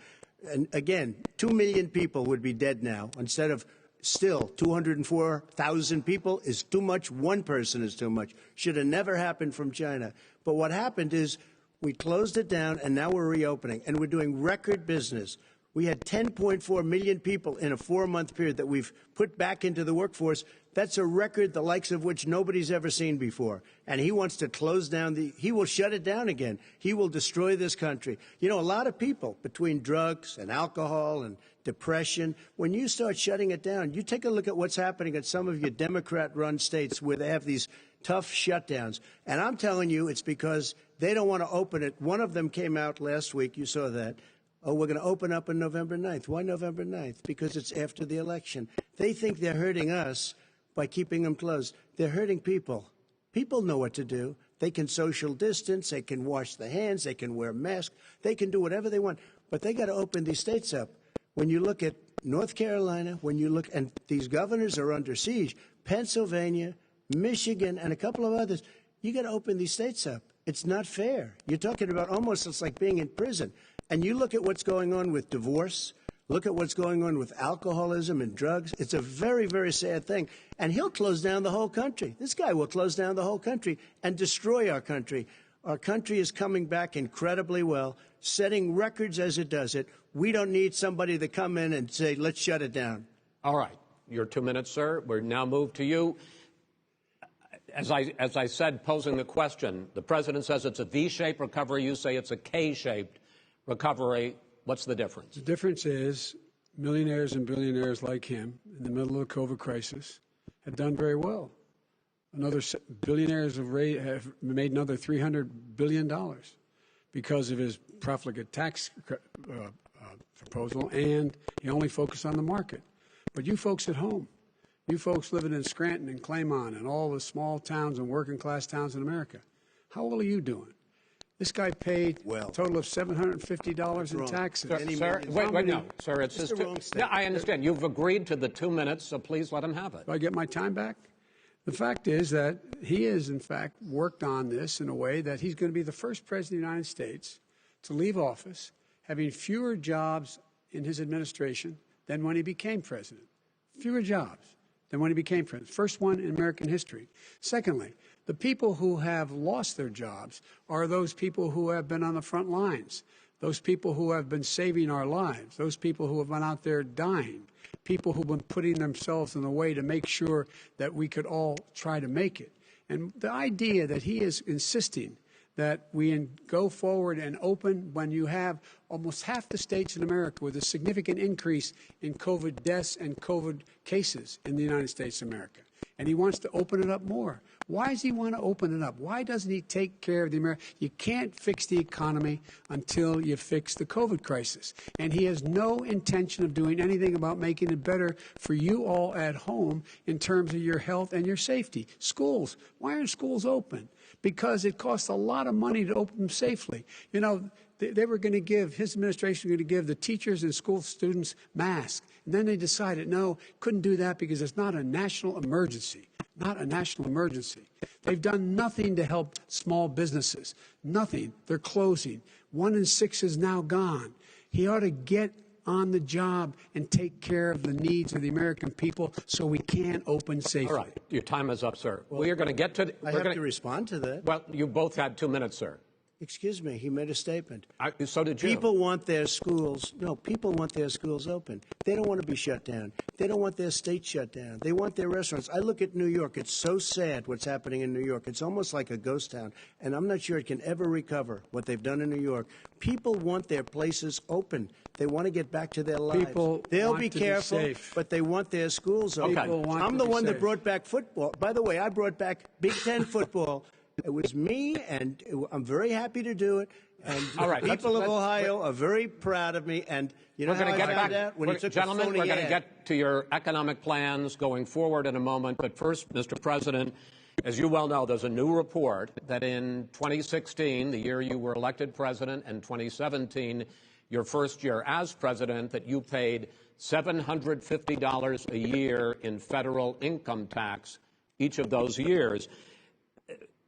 And again, 2 million people would be dead now. Instead of still 204,000 people is too much. One person is too much. Should have never happened from China. But what happened is we closed it down, and now we're reopening, and we're doing record business. We had 10.4 million people in a 4-month period that we've put back into the workforce. That's a record the likes of which nobody's ever seen before. And he wants to close down he will shut it down again. He will destroy this country. You know, a lot of people, between drugs and alcohol and depression, when you start shutting it down, you take a look at what's happening in some of your Democrat-run states where they have these tough shutdowns. And I'm telling you, it's because they don't want to open it. One of them came out last week. You saw that. Oh, we're going to open up on November 9th. Why November 9th? Because it's after the election. They think they're hurting us by keeping them closed. They're hurting people. People know what to do. They can social distance. They can wash their hands. They can wear masks. They can do whatever they want. But they got to open these states up. When you look at North Carolina, when you look, and these governors are under siege, Pennsylvania, Michigan, and a couple of others, you got to open these states up. It's not fair. You're talking about almost, it's like being in prison. And you look at what's going on with divorce, look at what's going on with alcoholism and drugs. It's a very, very sad thing. And he'll close down the whole country. This guy will close down the whole country and destroy our country. Our country is coming back incredibly well, setting records as it does it. We don't need somebody to come in and say, let's shut it down. All right. Your 2 minutes, sir. We're now moved to you. As I said, posing the question, the president says it's a V-shaped recovery. You say it's a K-shaped recovery. What's the difference? The difference is millionaires and billionaires like him in the middle of the COVID crisis have done very well. Billionaires have made another $300 billion because of his profligate tax proposal, and he only focused on the market. But you folks at home, you folks living in Scranton and Claymont and all the small towns and working class towns in America, how well are you doing? This guy paid a total of $750 in taxes. Sir, wait, no, sir, it's just yeah, I understand. You've agreed to the 2 minutes, so please let him have it. Do I get my time back? The fact is that he has, in fact, worked on this in a way that he's going to be the first president of the United States to leave office having fewer jobs in his administration than when he became president. Fewer jobs than when he became president. First one in American history. Secondly, the people who have lost their jobs are those people who have been on the front lines, those people who have been saving our lives, those people who have been out there dying, people who've been putting themselves in the way to make sure that we could all try to make it. And the idea that he is insisting that we go forward and open when you have almost half the states in America with a significant increase in COVID deaths and COVID cases in the United States of America. And he wants to open it up more. Why does he want to open it up? Why doesn't he take care of the American? You can't fix the economy until you fix the COVID crisis. And he has no intention of doing anything about making it better for you all at home in terms of your health and your safety. Schools. Why aren't schools open? Because it costs a lot of money to open them safely. You know, they were going to give, his administration was going to give the teachers and school students masks. And then they decided, no, couldn't do that because it's not a national emergency. Not a national emergency. They've done nothing to help small businesses. Nothing. They're closing. 1 in 6 is now gone. He ought to get on the job and take care of the needs of the American people so we can open safely. All right. Your time is up, sir. Well, we are going to get to... I have to respond to that. Well, you both had 2 minutes, sir. Excuse me, he made a statement. So did you. People want their schools, people want their schools open. They don't want to be shut down. They don't want their state shut down. They want their restaurants. I look at New York. It's so sad what's happening in New York. It's almost like a ghost town, and I'm not sure it can ever recover what they've done in New York. People want their places open. They want to get back to their lives. They'll be careful, but they want their schools open. I'm the one that brought back football. By the way, I brought back Big Ten football. It was me, and I'm very happy to do it. And all right, people of Ohio are very proud of me. And you know how I found out? When you took gentlemen, a phony we're going to ad. get to your economic plans going forward in a moment. But first, Mr. President, as you well know, there's a new report that in 2016, the year you were elected president, and 2017, your first year as president, that you paid $750 a year in federal income tax each of those years.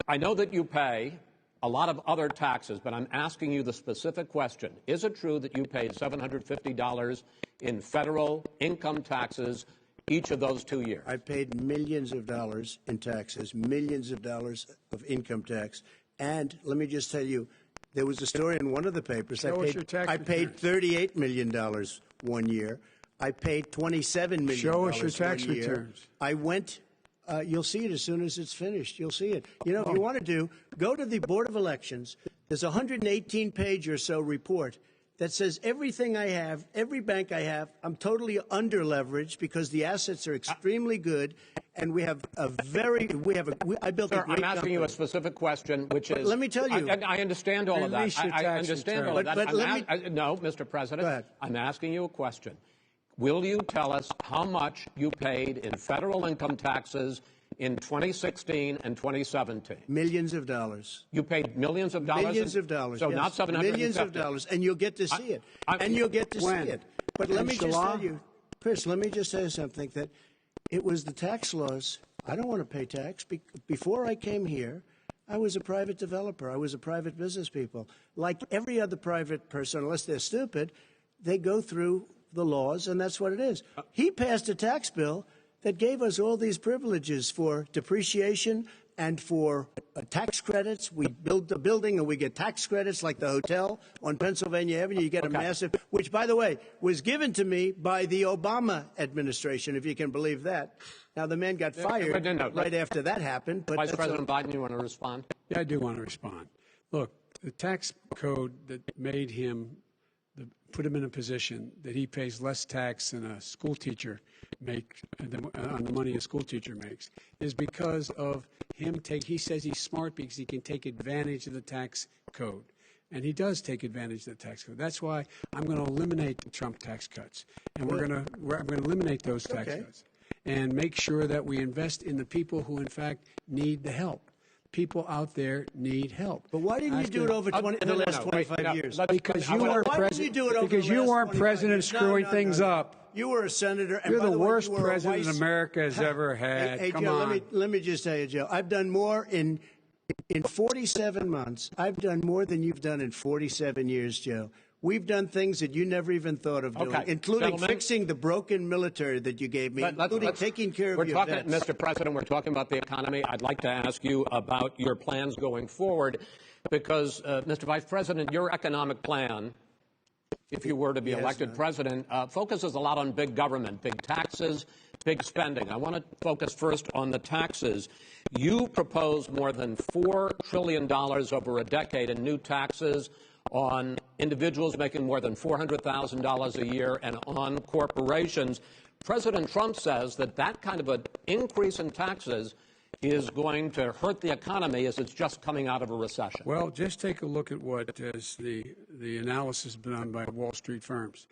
I know that you pay a lot of other taxes, but I'm asking you the specific question. Is it true that you paid $750 in federal income taxes each of those 2 years? I paid millions of dollars in taxes, millions of dollars of income tax. And let me just tell you, There was a story in one of the papers. Show us your tax I paid $38 million one year. I paid $27 million. Show us your tax 1 year. returns. I went. You'll see it as soon as it's finished. You'll see it. You know, if you want to go to the Board of Elections. There's a 118-page or so report that says everything I have, every bank I have, I'm totally under-leveraged because the assets are extremely good, and we have a very, I built a great I'm asking company. you a specific question, which is... Let me tell you. I understand all of that. I understand all of that. No, Mr. President, Go ahead. I'm asking you a question. Will you tell us how much you paid in federal income taxes in 2016 and 2017? Millions of dollars. You paid millions of dollars? Millions of dollars. So yes. not 750? Millions of dollars, and you'll get to see it. And you'll get to see it. But let me just tell you, Chris, let me just say something, that it was the tax laws. I don't want to pay tax. Before I came here, I was a private developer. I was a private business people. Like every other private person, unless they're stupid, they go through the laws, and that's what it is. He passed a tax bill that gave us all these privileges for depreciation and for tax credits. We build the building and we get tax credits, like the hotel on Pennsylvania Avenue. You get a massive, which, by the way, was given to me by the Obama administration, if you can believe that. Now, the man got fired right after that happened. But Vice President Biden, you want to respond? Yeah, I do want to respond. Look, the tax code that made him, put him in a position that he pays less tax than a school teacher on the money a school teacher makes, is because of him he says he's smart because he can take advantage of the tax code. And he does take advantage of the tax code. That's why I'm going to eliminate the Trump tax cuts. And I'm going to eliminate those tax cuts and make sure that we invest in the people who, in fact, need the help. People out there need help. But why didn't you do it over the last 25 years? Because you weren't president. Because you weren't president screwing things up. You were a senator. And You're by the way, worst you were president America has ever had. Hey, Come Joe, on. let me just tell you, Joe. I've done more in 47 months. I've done more than you've done in 47 years, Joe. We've done things that you never even thought of doing, including fixing the broken military that you gave me, including taking care of your vets. Mr. President, we're talking about the economy. I'd like to ask you about your plans going forward because, Mr. Vice President, your economic plan, if you were to be elected president, focuses a lot on big government, big taxes, big spending. I want to focus first on the taxes. You propose more than $4 trillion over a decade in new taxes on individuals making more than $400,000 a year and on corporations. President Trump says that kind of an increase in taxes is going to hurt the economy as it's just coming out of a recession. Well, just take a look at what is the analysis done by Wall Street firms.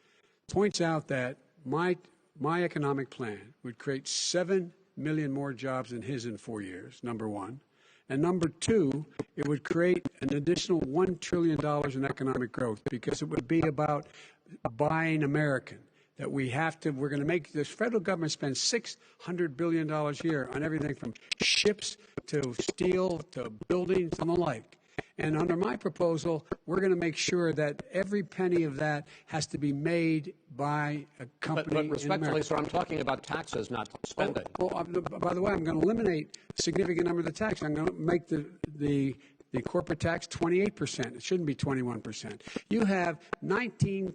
Points out that my economic plan would create 7 million more jobs than his in 4 years, number one. And number two, it would create an additional $1 trillion in economic growth because it would be about buying American. That we're going to make this federal government spend $600 billion a year on everything from ships to steel to buildings and the like. And under my proposal, we're going to make sure that every penny of that has to be made by a company. But respectfully, sir, I'm talking about taxes, not spending. By the way, I'm going to eliminate a significant number of the tax. I'm going to make the corporate tax 28%. It shouldn't be 21%. You have 91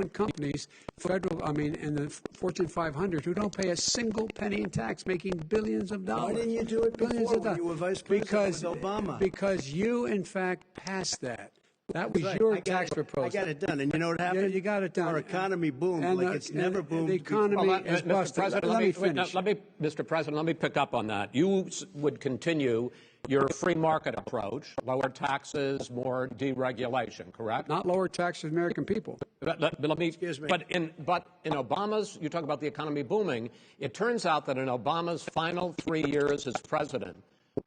companies, in the Fortune 500 who don't pay a single penny in tax, making billions of dollars. Why didn't you do it before when you were vice president with Obama? Because you, in fact, passed that. That was your tax proposal. I got it done. And you know what happened? Yeah, you got it done. Our economy boomed like it's never boomed. The economy is busted. Let me finish. Mr. President, let me pick up on that. You would continue your free market approach, lower taxes, more deregulation, correct? Not lower taxes, American people. Excuse me. But in Obama's, you talk about the economy booming. It turns out that in Obama's final 3 years as president,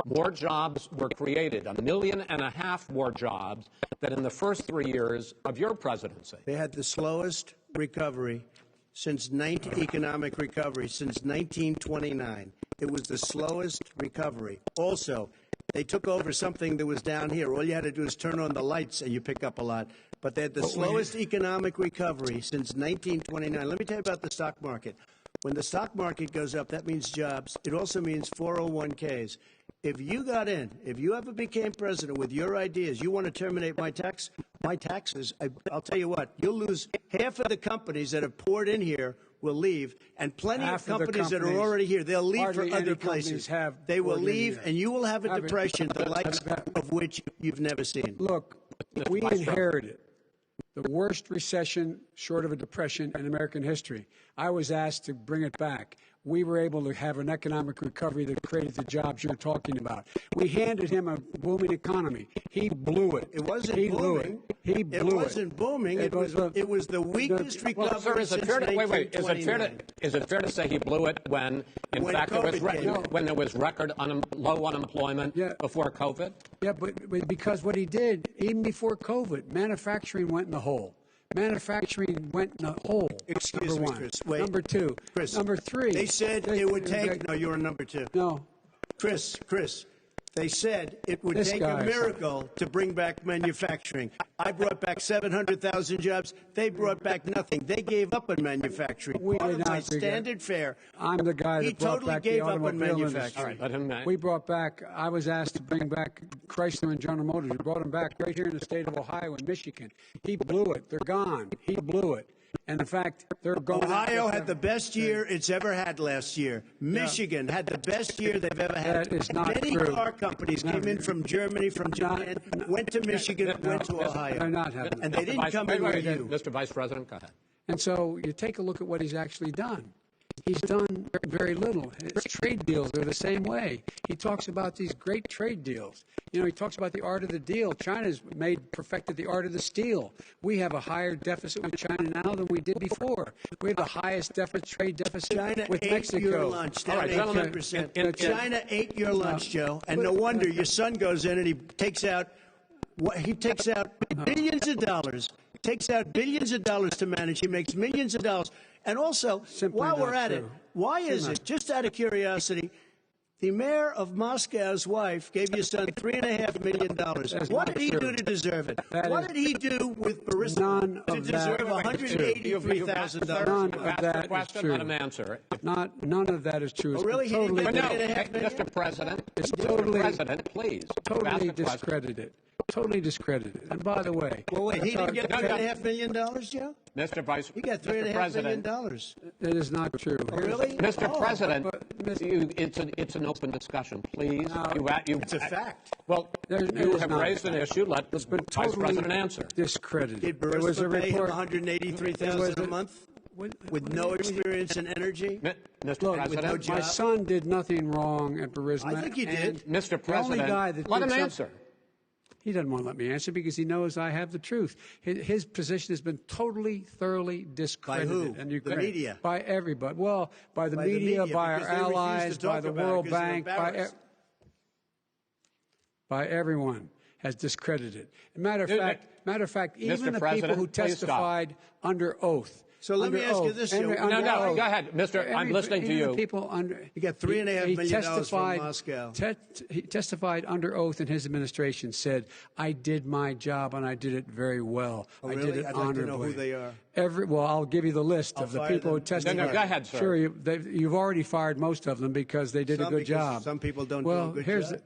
more jobs were created, 1.5 million more jobs than in the first 3 years of your presidency. They had the slowest recovery economic recovery since 1929. It was the slowest recovery. Also, they took over something that was down here. All you had to do is turn on the lights and you pick up a lot. But they had the slowest economic recovery since 1929. Let me tell you about the stock market. When the stock market goes up, that means jobs. It also means 401ks. if you got in, if you ever became president with your ideas, you want to terminate my taxes, I'll tell you what, you'll lose half of the companies that have poured in here will leave, and plenty of companies that are already here, they'll leave for other places. They will leave, and you will have a depression the likes of which you've never seen. Look, we inherited the worst recession short of a depression in American history. I was asked to bring it back. We were able to have an economic recovery that created the jobs you're talking about. We handed him a booming economy. He blew it. It wasn't booming. Blew it. He blew it. It wasn't booming. It was the weakest recovery Sir, is it fair to, is it fair to say he blew it when fact, when there was record low unemployment before COVID? Yeah, but because what he did, even before COVID, manufacturing went in the hole. Manufacturing went in the hole. Excuse me, Chris. Wait. Number two. Chris. Number three. They said it would take. No, you're on number two. No. Chris. They said it would take a miracle to bring back manufacturing. I brought back 700,000 jobs. They brought back nothing. They gave up on manufacturing. We Part did of my not standard fare. I'm the guy that brought totally back gave the up on manufacturing. All right, let him. We brought back. I was asked to bring back Chrysler and General Motors. We brought them back right here in the state of Ohio and Michigan. He blew it. They're gone. He blew it. And in fact, they're going. Ohio had the best year it's ever had last year. Michigan had the best year they've ever had. That is not Many true. car companies came in from Germany, from Japan, went to Michigan, went to Ohio. They're not happening. And they didn't come in with you. Mr. Vice President, go ahead. And so you take a look at what he's actually done. He's done very little. His trade deals are the same way. He talks about these great trade deals. You know, he talks about the art of the deal. China's perfected the art of the steal. We have a higher deficit with China now than we did before. We have the highest trade deficit China with Mexico. China ate your lunch, down 18%. China ate your lunch, Joe, and no wonder your son goes in and he takes out billions of dollars. Takes out billions of dollars to manage. He makes millions of dollars. And also, while we're at it, why is it, just out of curiosity, the mayor of Moscow's wife gave your son $3.5 million. What did he do to deserve it? What did he do with Burisma to deserve $183,000? None of that is true. Let him answer. None of that is true. Oh, really? Totally, Mr. President, totally, Mr. President, please. Totally discredited. Totally discredited. And by the way, well, wait, he didn't get $3.5 million, Joe? Mr. Vice, he got $3.5 million. That is not true. Oh, really? Mr. President, it's an open discussion, please. It's a fact. Well, you have raised an issue. Let the Vice President answer. Discredited. Did Burisma pay him $183,000 a month? With no experience in energy? Mr. President, my son did nothing wrong at Burisma. I think he did. Mr. President, let him answer. He doesn't want to let me answer because he knows I have the truth. His position has been totally, thoroughly discredited. By who? And you the media? By everybody. Well, by the media, by our allies, by the World Bank, by everyone has discredited. Matter of fact, even the people who testified under oath. So let me ask you this, Joe. No, go ahead, Mr. I'm listening to you. He got $3.5 million from Moscow. He testified under oath in his administration, said, I did my job and I did it very well. Oh, really? I did it honorably. I'd like to know who they are. Well, I'll give you the list of the people who testified. No, go ahead, sir. Sure, you've already fired most of them because they did a good job. Some people don't do a good job.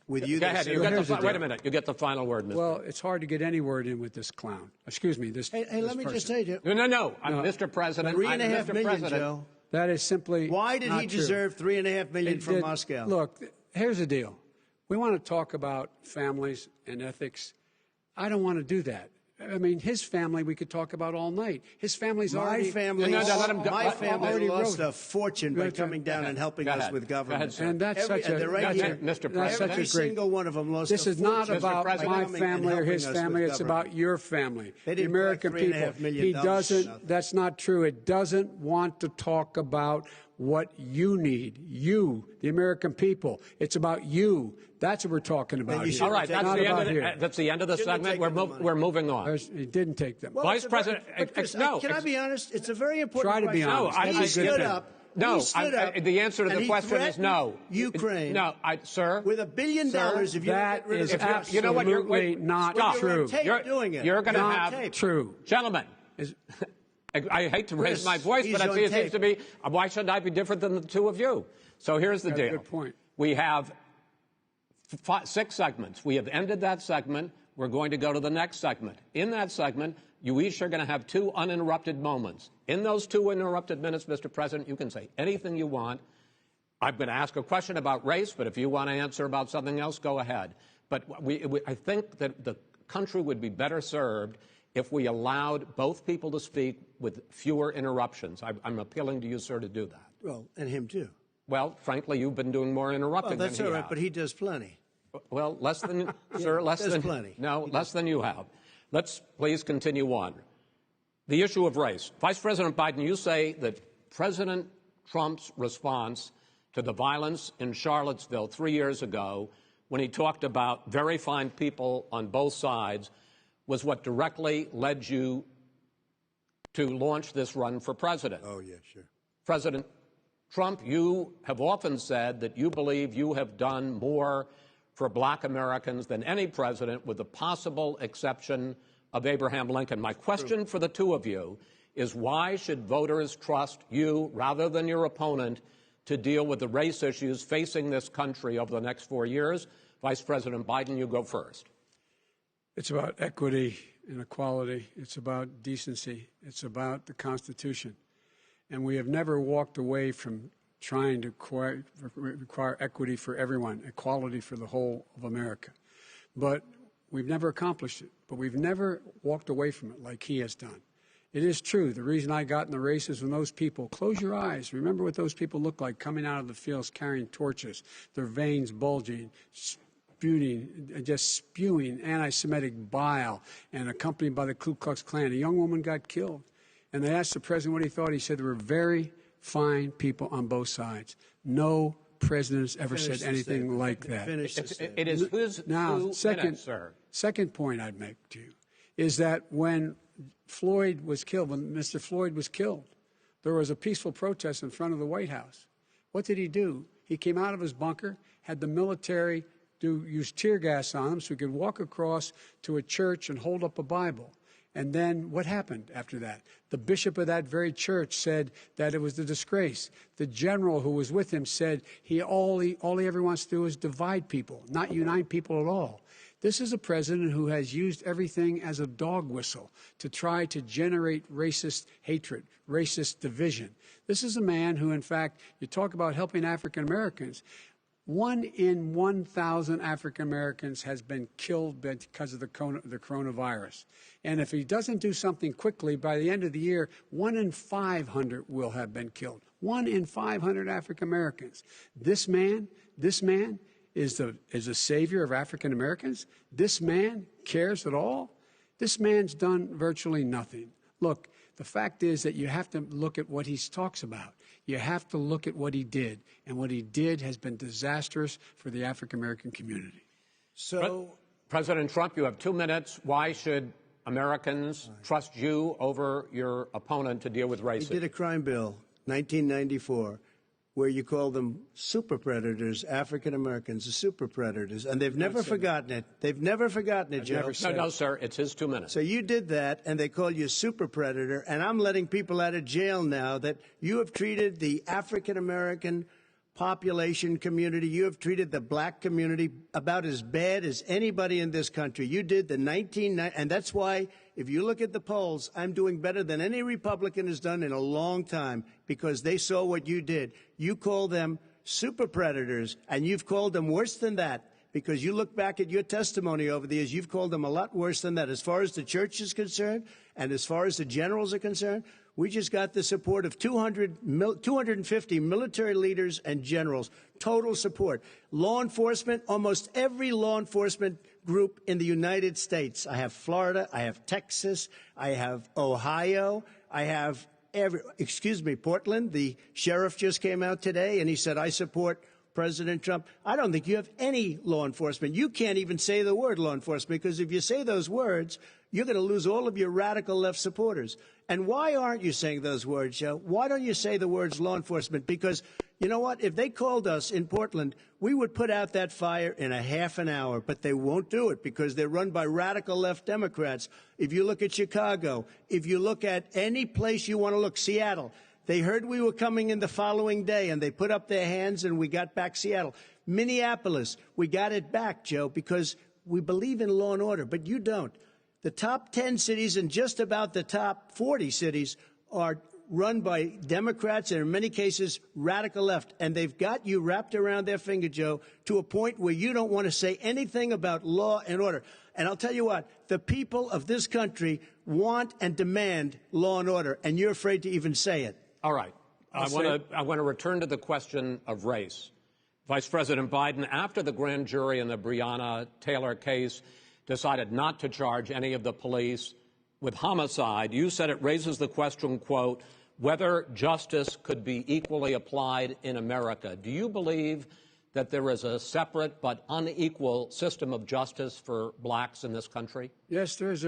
With you, go ahead. Wait a minute. You get the final word, Mr. Well, it's hard to get any word in with this clown. Excuse me. Hey, let me just say to you. No. Mr. President. $3.5 million, Joe. That is simply Why did he deserve $3.5 million from Moscow? Look, here's the deal. We want to talk about families and ethics. I don't want to do that. I mean, his family we could talk about all night. His family's already... My family lost a fortune by coming down and helping us with government. And that's such a... Mr. President. Every single one of them lost This is not about my family or his family. It's about your family. The American people. He doesn't... That's not true. It doesn't want to talk about what you need. You, the American people. It's about you. That's what we're talking about. All right, that's the end of the segment. We're moving on. He didn't take them. Well, Vice President, no. Can I be honest? It's a very important question. Try to be honest. He stood up. No, the answer to the question is no. Ukraine. No, sir. With $1 billion, if you that is absolutely not true. You're going to have true, gentlemen. I hate to raise my voice, but it seems to be, why should I be different than the two of you? So here's the deal. Good point. We have 6 segments. We have ended that segment. We're going to go to the next segment. In that segment, you each are going to have 2 uninterrupted moments. In those 2 uninterrupted minutes, Mr. President, you can say anything you want. I'm going to ask a question about race, but if you want to answer about something else, go ahead. But I think that the country would be better served if we allowed both people to speak with fewer interruptions. I'm appealing to you, sir, to do that. Well, and him too. Well, frankly, you've been doing more interrupting than he has. That's all right, but he does plenty. Well, less than, sir, less than plenty. No, less than you have. Let's please continue on. The issue of race. Vice President Biden, you say that President Trump's response to the violence in Charlottesville 3 years ago, when he talked about very fine people on both sides, was what directly led you to launch this run for president. Oh, yeah, sure. President Trump, you have often said that you believe you have done more for black Americans than any president, with the possible exception of Abraham Lincoln. My question for the 2 of you is, why should voters trust you rather than your opponent to deal with the race issues facing this country over the next 4 years? Vice President Biden, you go first. It's about equity and equality. It's about decency. It's about the Constitution. And we have never walked away from trying to require equity for everyone, equality for the whole of America. But we've never accomplished it. But we've never walked away from it like he has done. It is true. The reason I got in the race is when those people, close your eyes, remember what those people look like coming out of the fields carrying torches, their veins bulging, just spewing anti-Semitic bile, and accompanied by the Ku Klux Klan. A young woman got killed. And they asked the president what he thought. He said there were very fine people on both sides. No president has ever said anything like that. It is whose now, minutes, sir. Second point I'd make to you is that when Floyd was killed, when Mr. Floyd was killed, there was a peaceful protest in front of the White House. What did he do? He came out of his bunker, had the military use tear gas on him so he could walk across to a church and hold up a Bible. And then what happened after that? The bishop of that very church said that it was a disgrace. The general who was with him said all he ever wants to do is divide people, not unite people at all. This is a president who has used everything as a dog whistle to try to generate racist hatred, racist division. This is a man who, in fact, you talk about helping African Americans. 1 in 1,000 African Americans has been killed because of the coronavirus. And if he doesn't do something quickly, by the end of the year, 1 in 500 will have been killed. 1 in 500 African Americans. This man is a savior of African Americans. This man cares at all. This man's done virtually nothing. Look, the fact is that you have to look at what he talks about. You have to look at what he did. And what he did has been disastrous for the African American community. So, President Trump, you have 2 minutes. Why should Americans trust you over your opponent to deal with racism? he did a crime bill, 1994, where you call them super predators, African Americans, the super predators, and they've never forgotten it. They've never forgotten it, Joe. No, sir, it's his 2 minutes. So you did that, and they call you super predator, and I'm letting people out of jail now that you have treated the African American population community, you have treated the black community about as bad as anybody in this country. You did the 1990, and that's why, if you look at the polls, I'm doing better than any Republican has done in a long time, because they saw what you did. You call them super predators, and you've called them worse than that, because you look back at your testimony over the years, you've called them a lot worse than that. As far as the church is concerned, and as far as the generals are concerned, we just got the support of 250 military leaders and generals, total support. Law enforcement, almost every law enforcement group in the United States. I have Florida, I have Texas, I have Ohio, I have Portland. The sheriff just came out today and he said, I support President Trump. I don't think you have any law enforcement. You can't even say the word law enforcement, because if you say those words, you're going to lose all of your radical left supporters. And why aren't you saying those words, Joe? Why don't you say the words law enforcement? Because you know what? If they called us in Portland, we would put out that fire in a half an hour, but they won't do it because they're run by radical left Democrats. If you look at Chicago, if you look at any place you want to look, Seattle, they heard we were coming in the following day and they put up their hands and we got back Seattle. Minneapolis, we got it back, Joe, because we believe in law and order, but you don't. The top 10 cities and just about the top 40 cities are run by Democrats and in many cases radical left. And they've got you wrapped around their finger, Joe, to a point where you don't want to say anything about law and order. And I'll tell you what, the people of this country want and demand law and order, and you're afraid to even say it. All right. I want to return to the question of race. Vice President Biden, after the grand jury in the Breonna Taylor case decided not to charge any of the police with homicide, you said it raises the question, quote, whether justice could be equally applied in America. Do you believe that there is a separate but unequal system of justice for blacks in this country? Yes, there's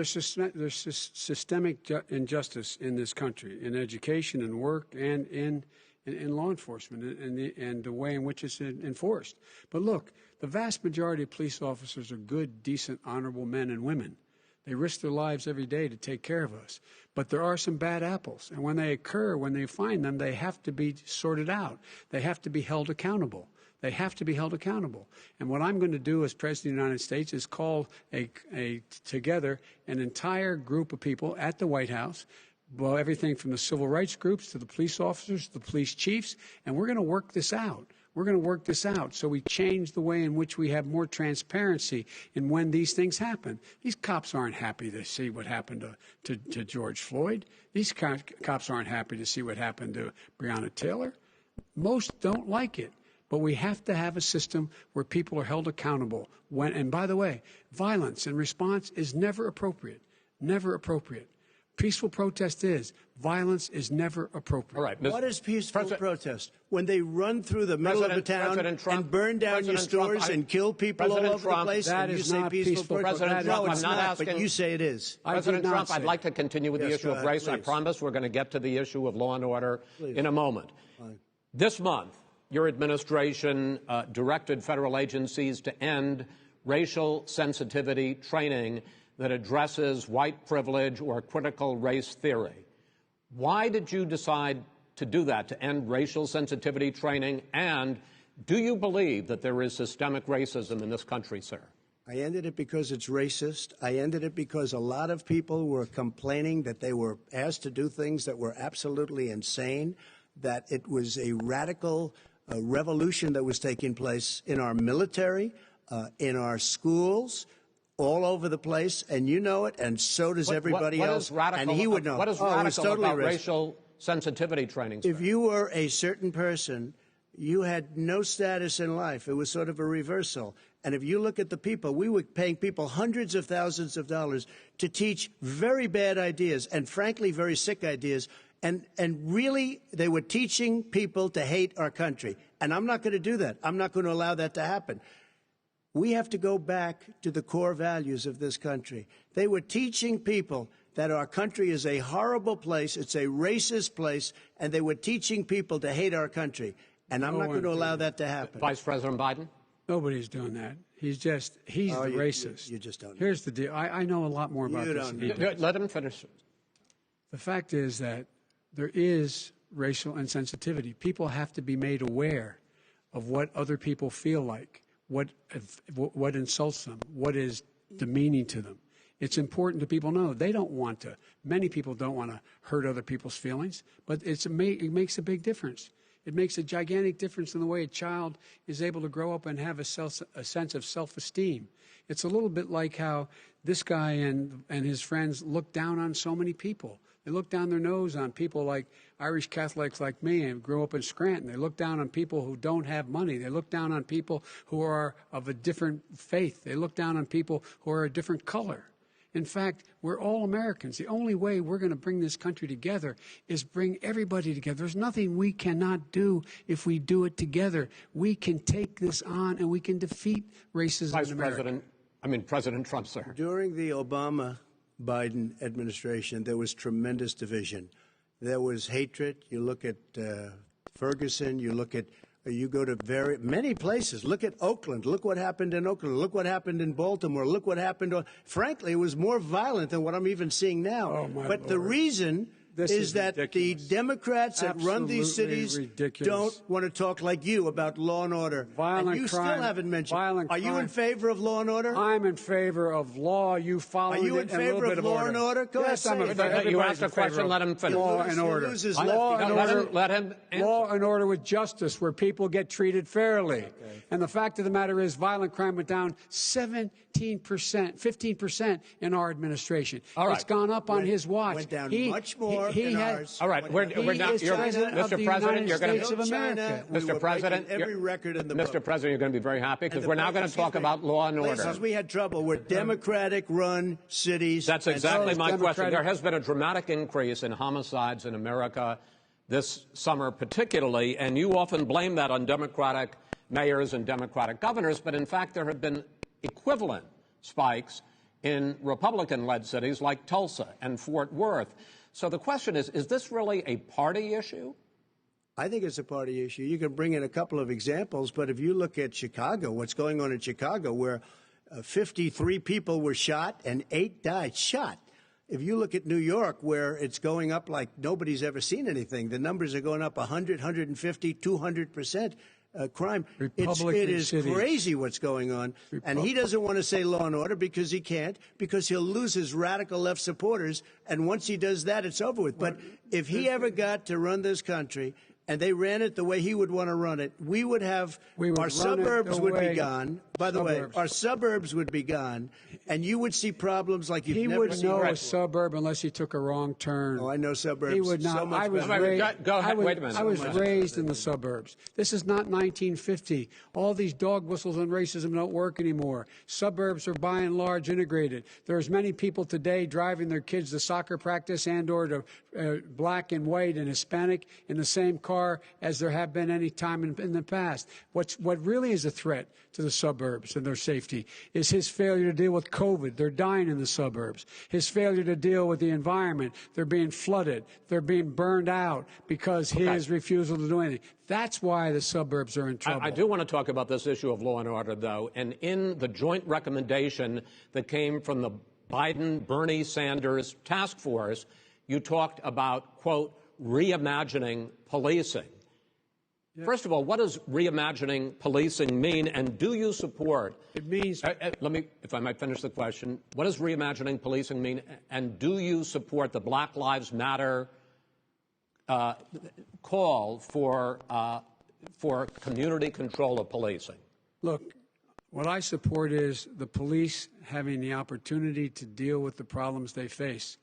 systemic injustice in this country, in education and work and in law enforcement and the way in which it's enforced. But look, the vast majority of police officers are good, decent, honorable men and women. They risk their lives every day to take care of us. But there are some bad apples. And when they occur, when they find them, they have to be sorted out. They have to be held accountable. They have to be held accountable. And what I'm going to do as President of the United States is call together an entire group of people at the White House, well, everything from the civil rights groups to the police officers, to the police chiefs, and we're going to work this out. We're going to work this out so we change the way in which we have more transparency in when these things happen. These cops aren't happy to see what happened to George Floyd. These cops aren't happy to see what happened to Breonna Taylor. Most don't like it. But we have to have a system where people are held accountable. And by the way, violence in response is never appropriate. Never appropriate. Peaceful protest is. Violence is never appropriate. All right, what is peaceful protest? When they run through the middle of the town and burn down your stores and kill people all over the place, that and you is say not peaceful protest? President Trump, No, it's I'm not not, asking, but you say it is. President Trump, I'd like to continue with the issue of race. Please. I promise we're going to get to the issue of law and order in a moment. This month, your administration directed federal agencies to end racial sensitivity training that addresses white privilege or critical race theory. Why did you decide to do that, to end racial sensitivity training? And do you believe that there is systemic racism in this country, sir? I ended it because it's racist. I ended it because a lot of people were complaining that they were asked to do things that were absolutely insane, that it was a radical revolution that was taking place in our military, in our schools, all over the place, and you know it, and so does everybody else. And he would know. What is radical about racial sensitivity training, sir? If you were a certain person, you had no status in life. It was sort of a reversal. And if you look at the people, we were paying people hundreds of thousands of dollars to teach very bad ideas and, frankly, very sick ideas. And really, they were teaching people to hate our country. And I'm not going to do that. I'm not going to allow that to happen. We have to go back to the core values of this country. They were teaching people that our country is a horrible place, it's a racist place, and they were teaching people to hate our country. And I'm not going to allow that to happen. Vice President Biden? Nobody's doing that. He's the racist. You just don't know. Here's the deal. I know a lot more about this. Let him finish. The fact is that there is racial insensitivity. People have to be made aware of what other people feel like, what insults them, what is demeaning to them. It's important to people know they don't want to. Many people don't want to hurt other people's feelings, but it makes a big difference. It makes a gigantic difference in the way a child is able to grow up and have a sense of self-esteem. It's a little bit like how this guy and his friends look down on so many people. They look down their nose on people like Irish Catholics like me and grew up in Scranton. They look down on people who don't have money. They look down on people who are of a different faith. They look down on people who are a different color. In fact, we're all Americans. The only way we're going to bring this country together is bring everybody together. There's nothing we cannot do if we do it together. We can take this on and we can defeat racism in America. President Trump, sir. During the Obama-Biden administration, there was tremendous division. There was hatred. You look at Ferguson. You go to many places. Look at Oakland. Look what happened in Oakland. Look what happened in Baltimore. Look what happened. Frankly, it was more violent than what I'm even seeing now. Oh, my but Lord. the reason is that ridiculous. the Democrats that run these Absolutely cities ridiculous. don't want to talk like you about law and order. Violent and you crime, still haven't mentioned. violent Are you crime. in favor of law and order? I'm in favor of law. You follow Are you in it and a little favor bit of law and order? Go yes, ahead, I'm say in it. favor. You Everybody's asked a in favor question, of let him finish. Law and order. Let him answer. Law and order with justice, where people get treated fairly. Okay. And the fact of the matter is, violent crime went down 17%, 15% in our administration. All right. It's gone up on his watch. Went down much more in ours. All right, we're not. Mr. President, you're going to. Mr. President, every record in the book. Mr. President, you're going to be very happy because we're now going to talk about law and order. Places we had trouble were Democratic-run cities. That's exactly my question. There has been a dramatic increase in homicides in America this summer, particularly, and you often blame that on Democratic mayors and Democratic governors, but in fact there have been equivalent spikes in Republican-led cities like Tulsa and Fort Worth. So the question is this really a party issue? I think it's a party issue. You can bring in a couple of examples, but if you look at Chicago, what's going on in Chicago, where 53 people were shot and 8 died shot. If you look at New York, where it's going up like nobody's ever seen anything, the numbers are going up 100, 150, 200%. Crime. It is crazy what's going on. And he doesn't want to say law and order because he can't, because he'll lose his radical left supporters. And once he does that, it's over with. But if he ever got to run this country and they ran it the way he would want to run it, we would have our suburbs would be gone. By the way, our suburbs would be gone, and you would see problems like you've never seen. He would know a suburb unless he took a wrong turn. Oh, I know suburbs. He would not. So much I was better. raised, Go ahead. Wait a minute. I was raised in the suburbs. This is not 1950. All these dog whistles and racism don't work anymore. Suburbs are by and large integrated. There's many people today driving their kids to soccer practice and or to black and white and Hispanic in the same car as there have been any time in the past. What really is a threat to the suburbs and their safety is his failure to deal with COVID. They're dying in the suburbs. His failure to deal with the environment. They're being flooded. They're being burned out because his refusal to do anything. That's why the suburbs are in trouble. I do want to talk about this issue of law and order, though. And in the joint recommendation that came from the Biden-Bernie Sanders task force, you talked about, quote, reimagining policing. Yeah. First of all, what does reimagining policing mean, and do you support? It means. Let me, if I might finish the question. What does reimagining policing mean, and do you support the Black Lives Matter call for community control of policing? Look, what I support is the police having the opportunity to deal with the problems they face.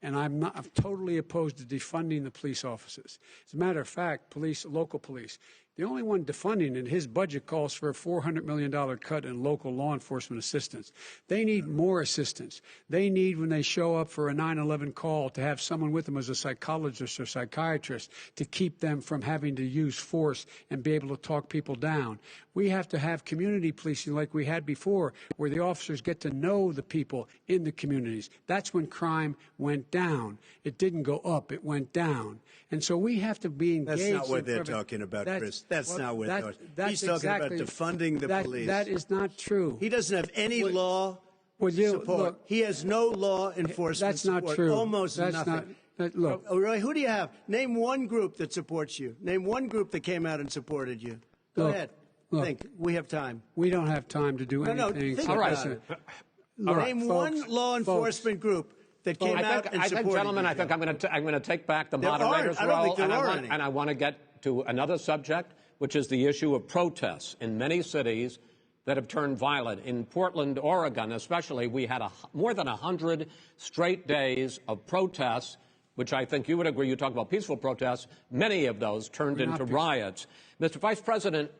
And I'm totally opposed to defunding the police offices. As a matter of fact, local police, the only one defunding it, his budget calls for a $400 million cut in local law enforcement assistance. They need more assistance. They need, when they show up for a 9/11 call, to have someone with them as a psychologist or psychiatrist to keep them from having to use force and be able to talk people down. We have to have community policing like we had before, where the officers get to know the people in the communities. That's when crime went down. It didn't go up, it went down. And so we have to be engaged. That's not what they're talking about, Chris. That's not what they're talking about. He's talking about defunding the police. That is not true. He doesn't have any law support. Look, he has no law enforcement That's not support. true. Almost that's nothing. Look. Oh, really? Who do you have? Name one group that supports you. Name one group that came out and supported you. Go ahead. Look, think. We have time. We don't have time to do anything. No, think all right. Name one law enforcement group that came out and supported gentlemen, you. I think I'm going to take back the moderator's role, and I want to get to another subject, which is the issue of protests in many cities that have turned violent. In Portland, Oregon, especially, we had more than 100 straight days of protests, which I think you would agree. You talk about peaceful protests. Many of those turned into riots. Mr. Vice President,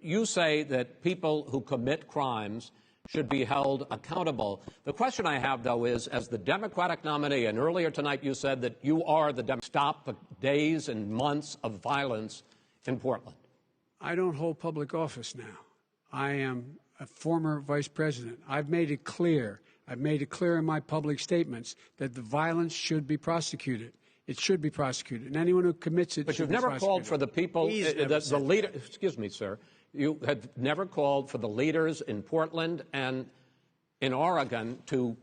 you say that people who commit crimes should be held accountable. The question I have, though, is, as the Democratic nominee, and earlier tonight you said that you are the stop the days and months of violence in Portland. I don't hold public office now. I am a former vice president. I've made it clear. I've made it clear in my public statements that the violence should be prosecuted. It should be prosecuted, and anyone who commits it. But you've never called for the people, the leader. Excuse me, sir. You have never called for the leaders in Portland and in Oregon to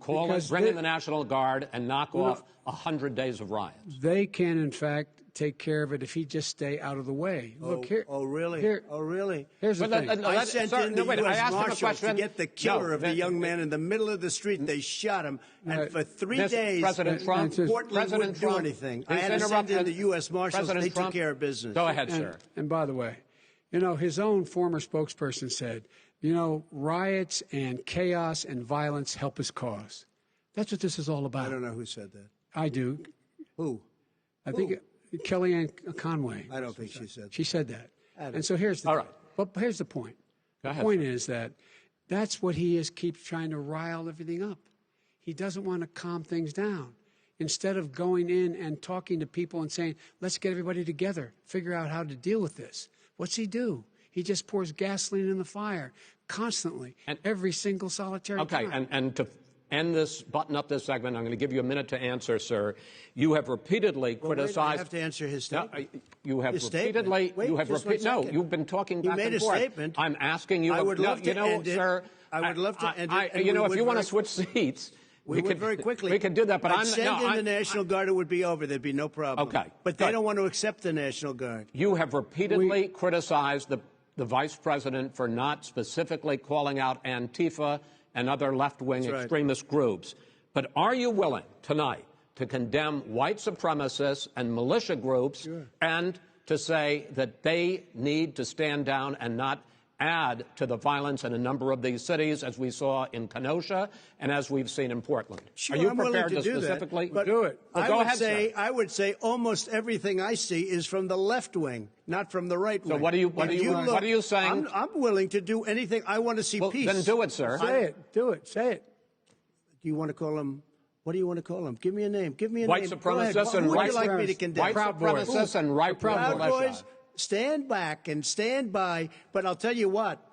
bring in the National Guard and knock off 100 days of riots? They can, in fact, take care of it if he just stay out of the way. Look here. Oh, really? Really? Here's the thing. I sent in the U.S. Marshals to get the killer of the young man in the middle of the street. They shot him, and for 3 days, President Trump Portland wouldn't do anything. I had to send in the U.S. Marshals. They took care of business. Go ahead, sir. And by the way, you know, his own former spokesperson said, you know, riots and chaos and violence help his cause. That's what this is all about. I don't know who said that. I do. Who? I think Kellyanne Conway. I don't think she said that. She said that. And so here's the here's the point. The point is that that's what he keeps trying to rile everything up. He doesn't want to calm things down. Instead of going in and talking to people and saying, let's get everybody together, figure out how to deal with this. What's he do? He just pours gasoline in the fire constantly, every single solitary time. And to end this, button up this segment, I'm going to give you a minute to answer, sir. You have repeatedly criticized. Wait, I have to answer his statement. No, you have his repeatedly. Statement. You have repeatedly. No, you've been talking back and forth. You made a statement. I'm asking you. I would love to end it. Sir. I would love to end it. You know, if you want to switch seats. We could very quickly. We could do that, but I'd send in the National Guard. It would be over. There'd be no problem. Okay. But they don't want to accept the National Guard. You have repeatedly criticized the vice president for not specifically calling out Antifa and other left-wing extremist groups. But are you willing tonight to condemn white supremacists and militia groups and to say that they need to stand down and not add to the violence in a number of these cities, as we saw in Kenosha and as we've seen in Portland? Sure, are you I'm prepared willing to do specifically that, but do it? Well, go ahead, sir. I would say almost everything I see is from the left wing, not from the right wing. So what are you saying? I'm willing to do anything. I want to see peace. Then do it, sir. Say it. Do it. Say it. Do you want to call him? What do you want to call him? Give me a name. Give me a white name. Supremacists and who would you like me to condemn? White supremacists and right-wing Proud militia. Boys, stand back and stand by. But I'll tell you what.